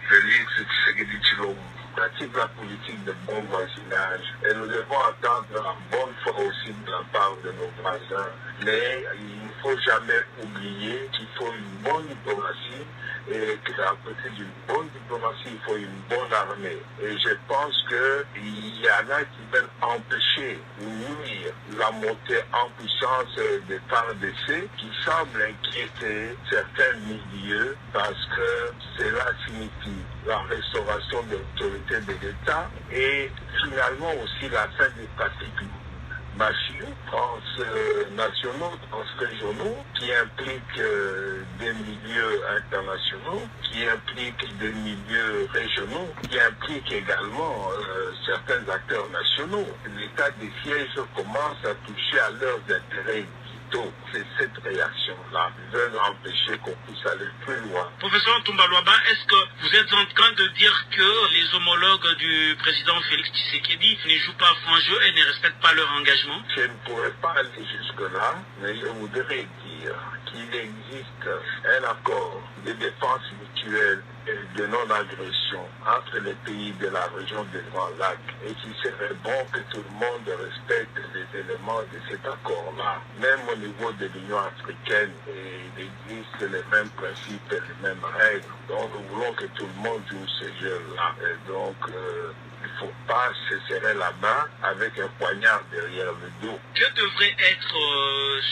Félix Tshisekedi Tshilombo, pratique la politique de bon voisinage et nous devons attendre la bonne foi aussi de la part de nos voisins. Mais il ne faut jamais oublier qu'il faut une bonne diplomatie et qu'à côté d'une bonne diplomatie, il faut une bonne armée. Et je pense qu'il y en a qui veulent empêcher ou nuire la montée en puissance des FARDC qui semble inquiéter certains milieux parce que cela signifie la restauration de l'autorité de l'État et finalement aussi la fin des pratiques transnationaux, transrégionaux, qui impliquent des milieux internationaux, qui impliquent des milieux régionaux, qui impliquent également certains acteurs nationaux. L'état des sièges commence à toucher à leurs intérêts. C'est cette réaction-là qui veut empêcher qu'on puisse aller plus loin. Professeur Tumba-Luaba, est-ce que vous êtes en train de dire que les homologues du président Félix Tshisekedi ne jouent pas franc jeu et ne respectent pas leur engagement? Je ne pourrais pas aller jusque-là, mais je voudrais dire qu'il existe un accord de défense mutuelle et de non-agression entre les pays de la région des Grands Lacs et qu'il serait bon que tout le monde respecte les éléments de cet accord-là. Même au niveau de l'Union africaine, il existe les mêmes principes et les mêmes règles. Donc nous voulons que tout le monde joue ces jeux-là. Et donc il ne faut pas se serrer la main avec un poignard derrière le dos. Que devrait être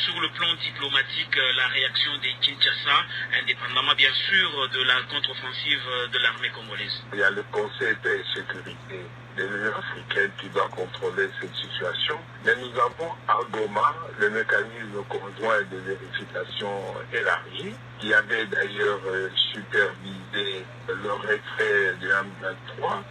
sur le plan diplomatique la réaction des Kinshasa, indépendamment bien sûr de la contre-offensive de l'armée congolaise? Il y a le Conseil de sécurité de l'Union africaine qui doit contrôler cette situation. Mais nous avons à Goma le mécanisme conjoint de vérification élargi qui avait d'ailleurs supervisé le retrait du M23.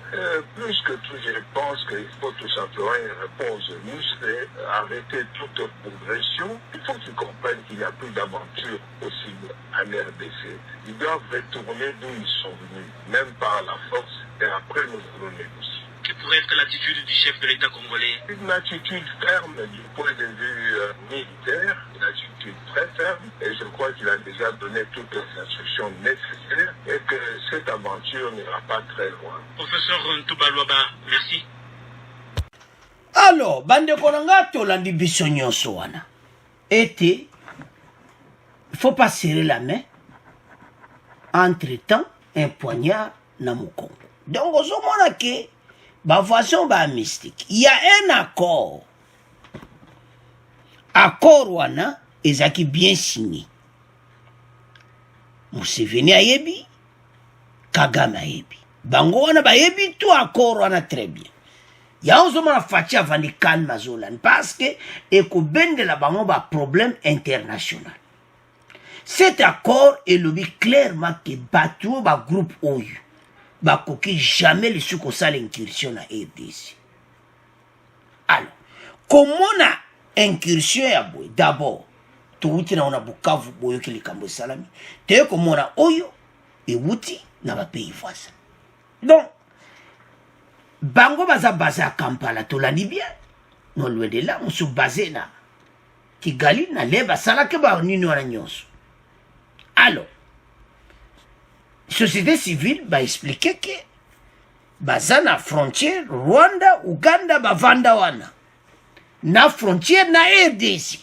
Plus que tout, je pense qu'il faut tout simplement une réponse musclée, arrêter toute progression. Il faut qu'ils comprennent qu'il n'y a plus d'aventure possible en RDC. Ils doivent retourner d'où ils sont venus, même par la force, et après nous allons négocier. Quelle pourrait être l'attitude du chef de l'État congolais? Une attitude ferme du point de vue militaire, une attitude très ferme, et je crois qu'il a déjà donné toutes les instructions nécessaires et que cette aventure n'ira pas très loin. Professeur Tumba-Luaba, merci. Alors, bande konanga tolandi biso nyonso wana. Il faut pas serrer la main. Entre-temps, un poignard na mukongo. Donc, ozomona ke façon mystique. Il y a un accord. Accord wana ezaki bien signé. Museveni ayebi, Kagame ayebi. Bango wana bayebi tout accord wana très bien. Ya ozomona fachi avant de calme zolan parce que ekobende la bango ba problème international. Cet accord est le clairement que bateau ba groupe oyo bakoki jamais les sous ça l'incursion na RDC. Alors, comment na incursion ya boy d'abord tuuti na ona Bukavu boyo ki likambo salami te, comment na oyo e wuti na ba pays voisins. Donc, bango baza basé à Kampala tolandi bien non loin de là musu basé na Kigali na leba salaka ba nini wana nyonso. Alors société civile ba expliquer que baza na frontière Rwanda Uganda bavanda wana na frontière na RDC.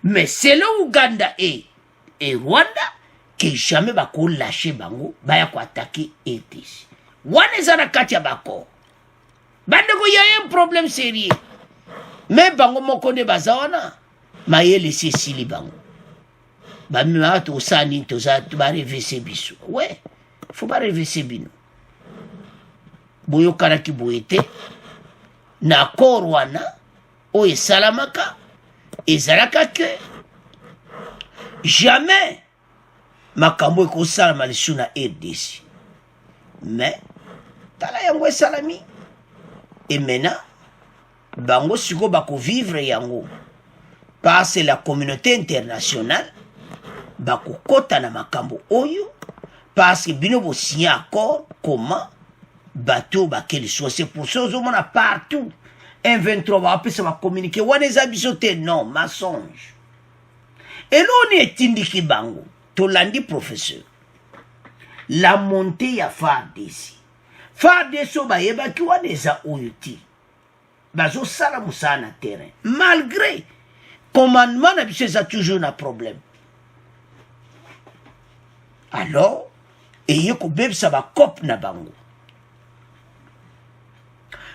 Mais selon Uganda et Rwanda que jamais bako lâcher bango baya ko attaquer RDC. Wana zana katia bako. Bandeko y a un problème sérieux. Mais bango moko ne baza wana mayele sesili bango. Ba mima to sani to za to ba reverser biso. Ouais, faut pas reverser bino. Boyo karaki boyete na korwana o esalamaka ezalaka ke jamais makambo ekosala lisu na RDC. Mais tala yango esalami et maintenant bango siko bako vivre yango parce que la communauté internationale bako kota na makambo oyo parce que bino bo signé accord comment bateau bakeli so. C'est pour ça qu'on a partout un 23 va appeler ça va communiquer wana ezabisote non mensonge. Et là on est indiki bango tolandi professeur la montée ya FARDC ba yeba ki wana eza oyo ti bazo sala musala na terrain malgré commandement na biso eza toujours na problème. Alors eye ko bebisa ba cop na bango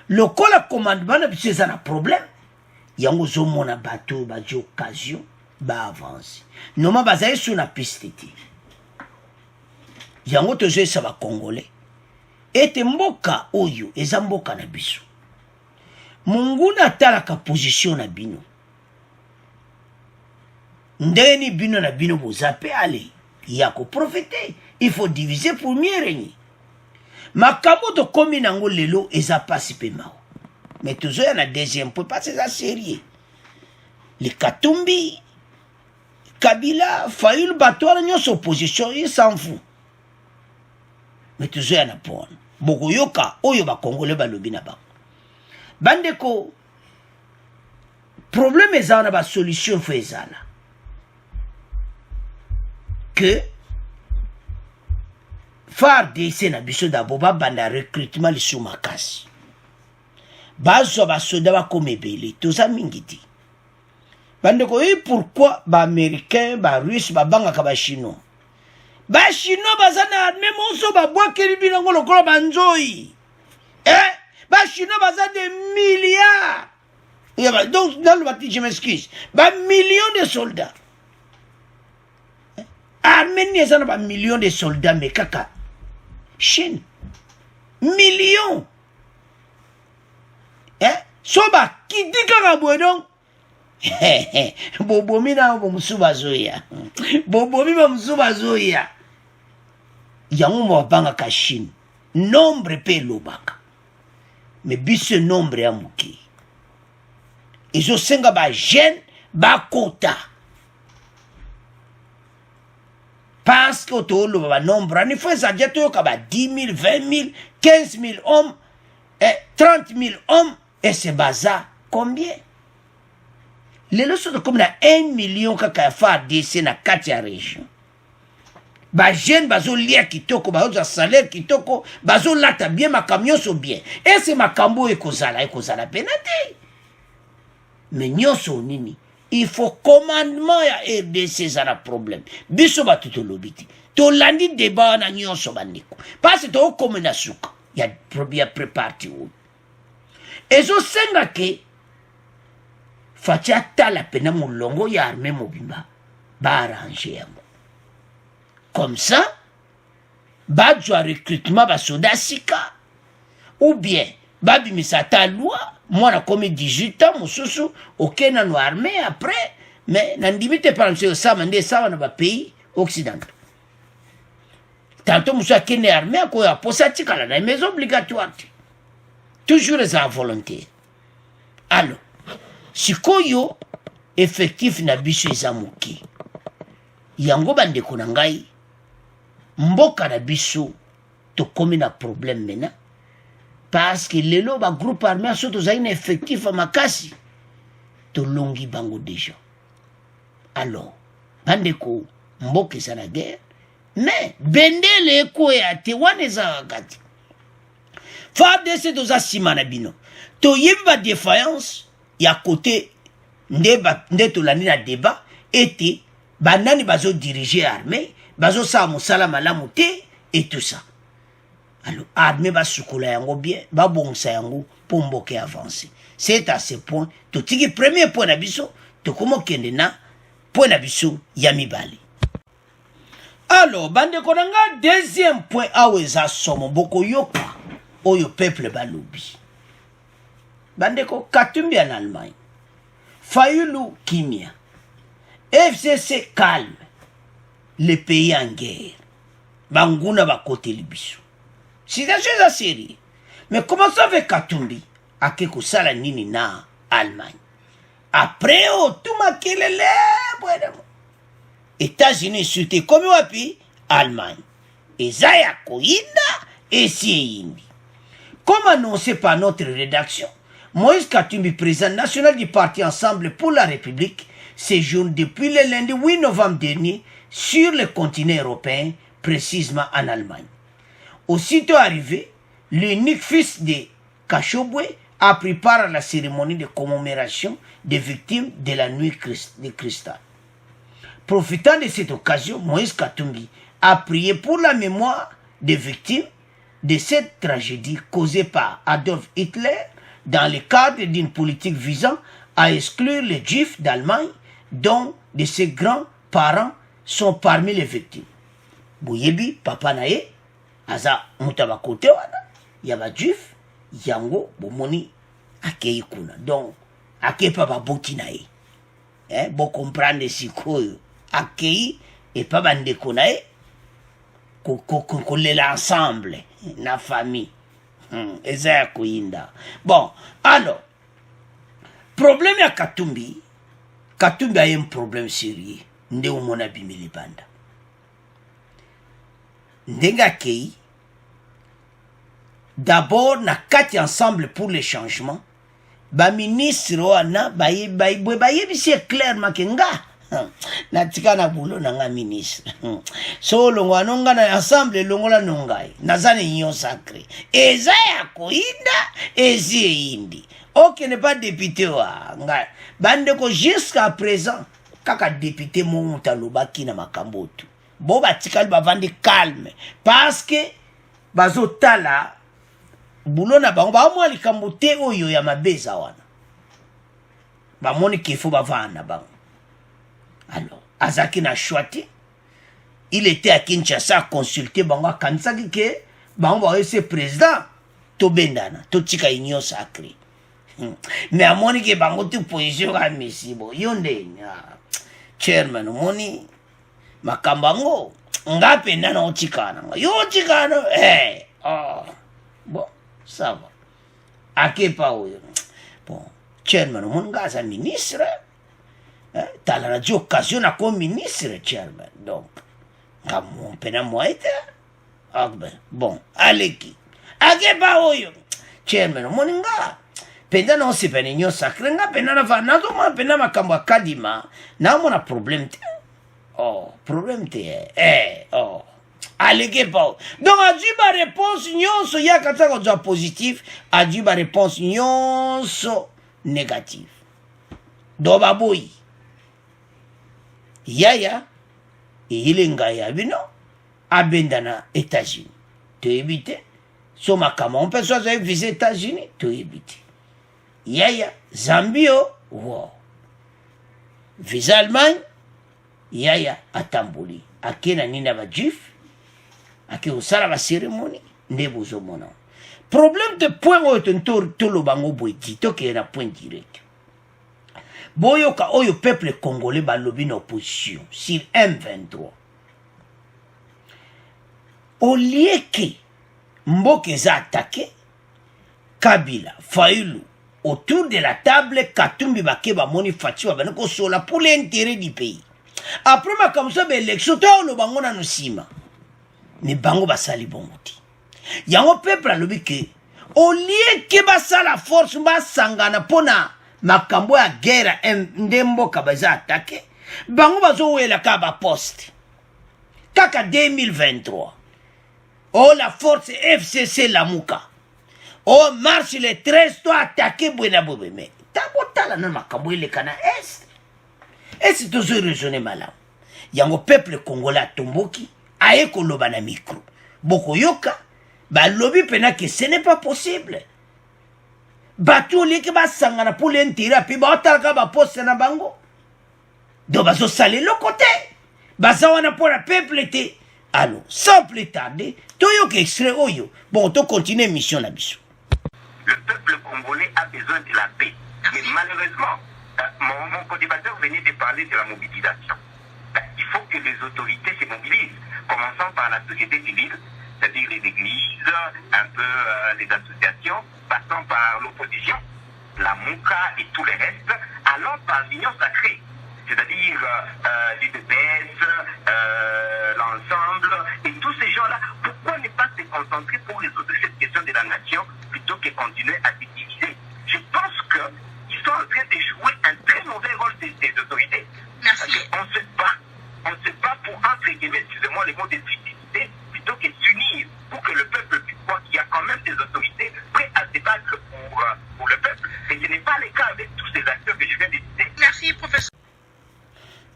lokola commandement na biso eza na problème yango zomona bateau baji occasion ba avance noma bazali sur na piste ti yango tozoyesa ba congolais ete mboka oyo eza mboka na biso munguna atalaka position na bino ndeni bino na bino boza pe ale ya ko profiter. Il faut diviser pour mieux régner. Makambo to komi nango lelo eza pasi pe mao. Mais toujours y a deuxième point parce que c'est sérieux. Les Katumbi, Kabila, Fayulu Batoa nyonso opposition, il s'en fout. Mais toujours y a point. Bogoyoka oyo ba Congolais ba lobi na ba. Bandeko problème eza na ba solution fo ezala. Que FARDC na biso d'abord banda recrutement lisu makasi bazo basoda bakomebele toza mingiti bandeko pourquoi ba américain ba russe babangaka ba chinois baza na armée monso babwakeli binango lokola banzoi ba chinois baza des milliards. Donc dans le bâti je m'excuse ba millions de soldats. Arménie eza na ba millions de soldats mais kaka Chine millions soba kidika boye donc bobomi na bomusuba zoya bobomi bomusuba zoya yango mo banga ka Chine nombre pe lobaka mais biso nombre ya muki ezo senga ba jeune ba kota. Parce que tout le nombre, il faut ça dire que 10 000, 20 000, 15 000 hommes, 30 000 hommes, et c'est bazar. Combien? Les leçons de comme 1 million kaka FARDC na 4 régions. Ba jeune bazo lia kitoko, bazo salaire kitoko, bazo lata bien, ma camion so bien. Et c'est ma cambo ekozala penate. Mais nyoso nini? Il faut commandement ya RDC ça na problème. Biso ba tout lobiti. To landi débat na nyonso bandiko. Parce que to komena suka. Ya probia préparti ou. Ezo senga ke facha tala pena mulongo ya armée mobimba. Ba arranger yango. Comme ça, ba jwa recrutement ba soda sika ou bien ba bimisa ta loi. Moi, j'ai commis 18 ans, je ok, dans l'armée après, mais je ne par exemple ça dans le pays occidental. Tantôt, je suis dans l'armée, je suis dans la maison obligatoire. Toujours les volontaires. Alors, si koyo effectif na biso ezamuki, yango bande konangai, mboka na biso, tokomi na problème maintenant parce que lelo ba groupe armé aso tozali na effectif makasi tolongi bango déjà. Alors bandeko mboka eza na guerre mais bendele ekoya te wana eza kati FARDC toza nsima na bino toyebi ba défaillance ya côté nde tolandi na débat ete banani bazo diriger armée bazo sa mosala malamu te et tout ça. Alors armée basukola yango bien babongisa yango pour mboka avancer. C'est à ce point totiki premier point na biso tokomo kende na point na biso ya mibali. Alors bandeko nanga deuxième point aweza somo boko yoka oyo peuple balobi. Bandeko Katumbi en Allemagne, Fayulu Kimia, FCC calme, les pays en guerre, Banguna va côté Libiso. C'est des choses à sérieux. Mais comment ça fait Katumbi à quelque sala nini na Allemagne? Après, tout ma kelele, États-Unis surtout comme wapi Allemagne. Et Zaya Koinda et Siindi. Comme annoncé par notre rédaction, Moïse Katumbi, président national du parti Ensemble pour la République, séjourne depuis le lundi 8 novembre dernier sur le continent européen, précisément en Allemagne. Aussitôt arrivé, l'unique fils de Kachobwe a pris part à la cérémonie de commémoration des victimes de la nuit de cristal. Profitant de cette occasion, Moïse Katumbi a prié pour la mémoire des victimes de cette tragédie causée par Adolf Hitler dans le cadre d'une politique visant à exclure les Juifs d'Allemagne dont de ses grands-parents sont parmi les victimes. Bouyebi, papa nae, aza mutaba kote wana, yaba Juif, yango, bomoni, akei kuna. Donc, akei papa boti nae. Bon comprendre si koyo. Akei, et papa ndeko nae, kolela ensemble, na famille. Eza kuinda. Bon, alors, problème ya Katumbi, Katumbi a un problème sérieux. Nde umona bimili banda. Ndenga kei, d'abord, na kati ensemble pour le changement, ba ministre wana, baye c'est clairement que nga, natika na bulo na nga ministre. So longo anonga na ensemble longo la nongai. Nazane union sacrée. Eza ya koinda, ezi indi. Ok, n'est pas député wa nga. Bande ko jusqu'à présent, kaka député mo talobaki na makambotu. Bo batikali bavandi calme. Parce que bazo tala bulo na bango ba mo likambote oyo ya mabeza wana. Ba moni kifo bavana bango. Alors, Azaki n'a choisi. Il était à Kinshasa à consulter Bango Kansaki que Bango est président. Tobendana, Totika Union Sacrée. Mais à mon que Bango tu position à Messi. Bon, yonde, chairman, moni, Makambango, Ngape nana otikana. Yotikana, bon, ça va. Ake pa oyo. Bon, chairman, mon gars, un ministre. T'as la radio occasion comme ministre, chairman. Donc, mon pena moite. Bon, allez qui. Ake pa oyo. Chairman, moninga. Penda non se pena nyo sacré nga pena na vanazo ma pena makambo akadima. Na mona problème te. Oh, problème te. Allez que pa. Donc a dit ma réponse nyonso ya kata ko ja positif, a dit ma réponse nyonso négative. Do baboy. Yaya ilinga ya bino abendana États-Unis to éviter so makama on peut soit viser États-Unis to éviter yaya Zambio wow visa Allemagne yaya atambuli akena nina ba juif ake usala ba cérémonie ndebuzo mona problème de point oyo to lo bango boiti to ke na point direct. Boyoka oyo peuple congolais balobi na opposition sur M23. Au lieu que Mboke za attaqué, Kabila, Fayulu, autour de la table, Katumbi Bakeba Moni Fatiwa Banako Sola pour l'intérêt du pays. Après ma comme ça, l'élection, to lo bango na nosima. Mais bango basali bongoti. yango peuple alobi ke au lieu ke basala force basangana pona makambo ya guerre nde mboka baza atake bango bazowela ka baposte kaka 2023 oh la force FCC Lamuka oh marche le 13 to attaqué bwena bobeme tabotala na makambo eleka na est toujours raisonner malamu yango peuple congolais atomboki aye koloba na micro bokoyoka balobi pena que ce n'est pas possible bato lieke basangana pour l'intérêt puis baotalaka baposte na bango do bazosala eloko te baza wana mpo na peuple te. Alors sans plus tarder toyoka extrait oyo bon to continue mission na biso. Le peuple congolais a besoin de la paix. Mais malheureusement, mon co-débatteur venait de parler de la mobilisation. Il faut que les autorités se mobilisent, commençant par la société civile, c'est-à-dire les églises, un peu les associations, passant par l'opposition, la MOUCA et tout le reste, allant par l'union sacrée, c'est-à-dire l'UDPS, l'ensemble, et tous ces gens-là. Pourquoi ne pas se concentrer pour résoudre cette question de la nation plutôt que continuer à se diviser? Je pense qu'ils sont en train de jouer un très mauvais rôle des autorités. Merci. On se bat pour, entre guillemets, excusez-moi les mots de stupidité, plutôt que s'unir pour que le peuple puisse voir qu'il y a quand même des autorités prêtes à se battre pour le peuple. Et ce n'est pas le cas avec tous ces acteurs que je viens de citer. Merci, professeur.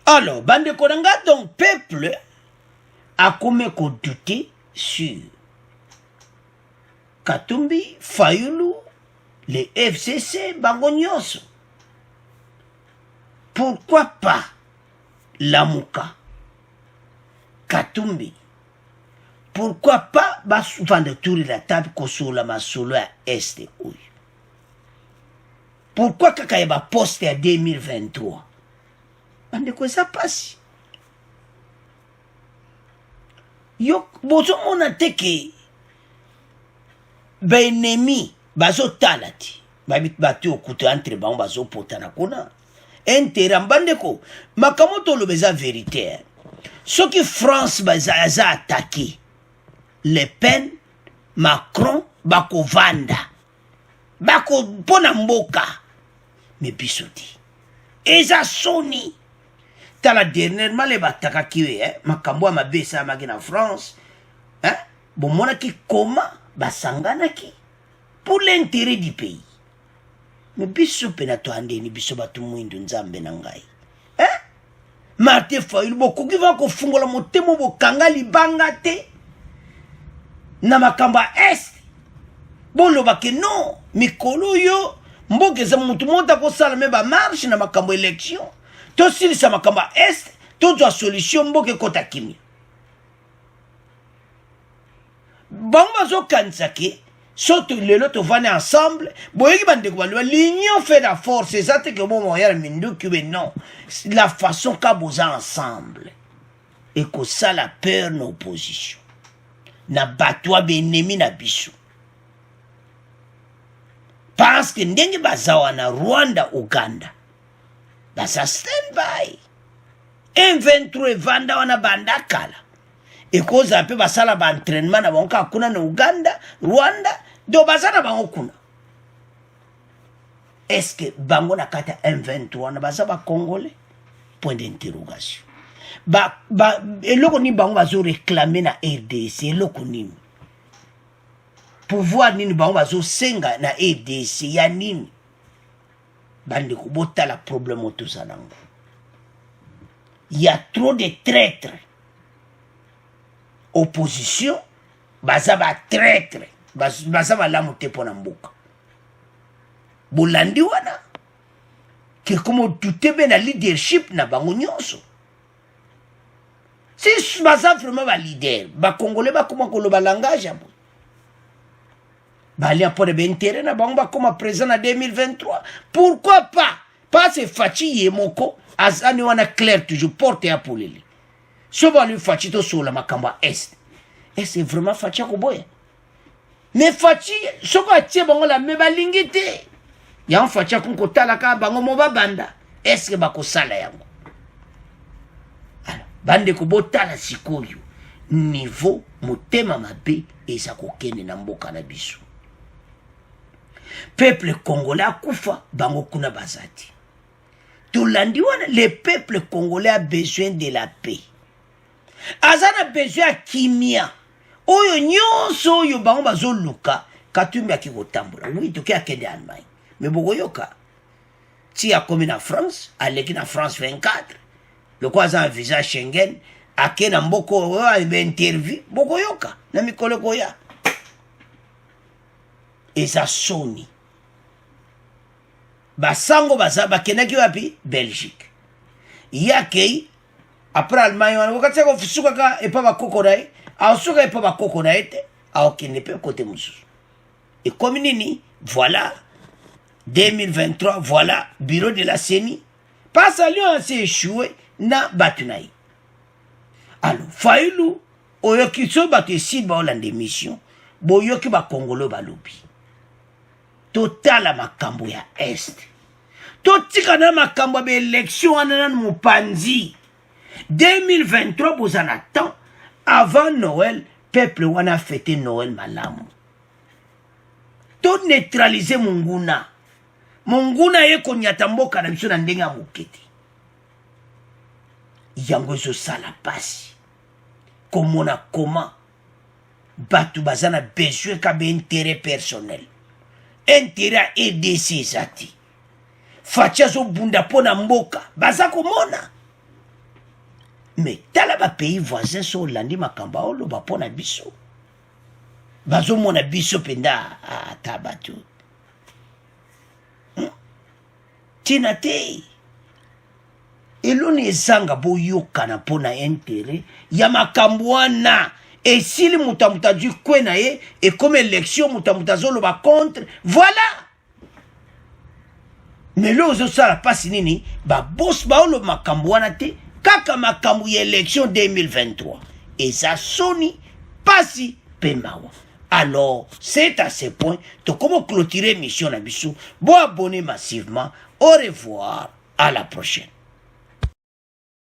Alors, bande konanga donc peuple a comme qu'on douter sur Katumbi, Fayulu, les FCC, Bango Nyonso. Pourquoi pas Lamuka, Katumbi? Pourquoi pas vendre tour la table Kosola Masolo à Est et Ouy? Pourquoi Kakayaba poste à 2023? Ande quoi ça passe? Yo, bozo on a teke ba ennemi bazo talati babit batu okuta entre bango bazo potana kuna intérêt mbandeko makamoto lo beza vérité. Ce qui France baza attaqué Le Pen, Macron bako vanda bako pona mboka mais bisoti eza soni tala dernièrement les bataka kiwe makambo ma besa magi na France bon mona ki comment basangana ki pour l'intérêt du pays mais biso pena to andeni biso batu mwindu nzambe na ngai Martin Fayulu boko ki va ko fungola motemo bo kanga libanga te na makamba est bolo bake non mikolo yo mboke za mutu monta ko sala me ba marche na makambo élection to silisa makamba est to do solution mboke kota kimi bango bazo kansaki surtout lelo to vane ensemble boyeki bande ko balwa l'union fait la force exacte que bon moyen mindu que non la façon ka boza ensemble et que ça la peur nos opposition na batwa benemi na biso parce que ndenge bazawa na Rwanda Uganda basa stand by M23 vanda wana bandakala et cause un peu basala ba entraînement na banka kuna na Uganda Rwanda do basala bango kuna. Est-ce que bango na kata M23 na basaba congolais? Point d'interrogation. Eloko ni bango bazo réclamer na RDC eloko nini? Pouvoir nini bango bazo senga na RDC ya nini? Bande ko botala problème otosanango. Il y a trop de traîtres. Opposition bazaba traître bazaba la moté pona mboka bolandi wana ke comme tout est na leadership na bango nyonso si bazaba vraiment ba leader ba congolais ba comment ko lo ba langage abo bali apore ben intérêt na bango ba comme président en 2023 pourquoi pas se fachi yemoko azani wana clair toujours porte ya polele so ba lui fachi to so la makamba est c'est vraiment fachi ko boya mais fachi soko atie bango la me balingi te ya on fachi ko kotala ka bango mo babanda est-ce que bako sala yango alors bande ko botala sikoyo niveau motema mabe eza kokende na mboka na biso. Peuple congolais akufa bango kuna bazati. Tolandi wana le peuple congolais a besoin de la paix. Azana besoin ya kimia. Oyo nyonso oyo bango bazoluka Katumbi akikotambola. Oui, toki akende Allemagne. Mais bokoyoka. Si a komi na France, aleki na France 24. Le quoi a un visa Schengen, ake na mboko a interview, bokoyoka na mikolo koya. Eza soni. Basango baza bakenaki wapi Belgique. Yakei après Allemagne wana wakati ko fusuka ka epa bakoko nae, asuka epa bakoko nae te, aokende pe côté mususu. Et comme nini, voilà 2023, voilà bureau de la CENI. Pas alliance échoué na batunaï. Alors, Faïlou, oyoki so batu si ba olande mission, boyoki ba Congolo balobi. Total makambo ya Est. Totika na makambo be élection anana mupanzi. 2023 bozana temps avant Noël, peuple wana fêté Noël malamu. To neutraliser munguna. Munguna ye konyata mboka na biso na ndenge ya mokete. Yango ezo sala pasi. Komona koma batu bazana besoin ka be intérêt personnel. Intérêt EDC zati. Fatia zo bunda pona mboka baza komona. Mais tala ba pays voisin so landi makamba olo ba pona biso. Bazo mona biso penda tabatu. Tinate. Eloni ezanga boyoka na pona intérêt ya makambo wana esili mutamuta du kwena ye et comme élection mutamuta zolo ba contre voilà. Mais lo zo sala pasi nini ba boss ba olo makambo wana te kaka makambo ya élection 2023 et ça soni pasi pemawa. Alors, c'est à ce point que comment clôturer mission na biso, bon abonner massivement. Au revoir, à la prochaine.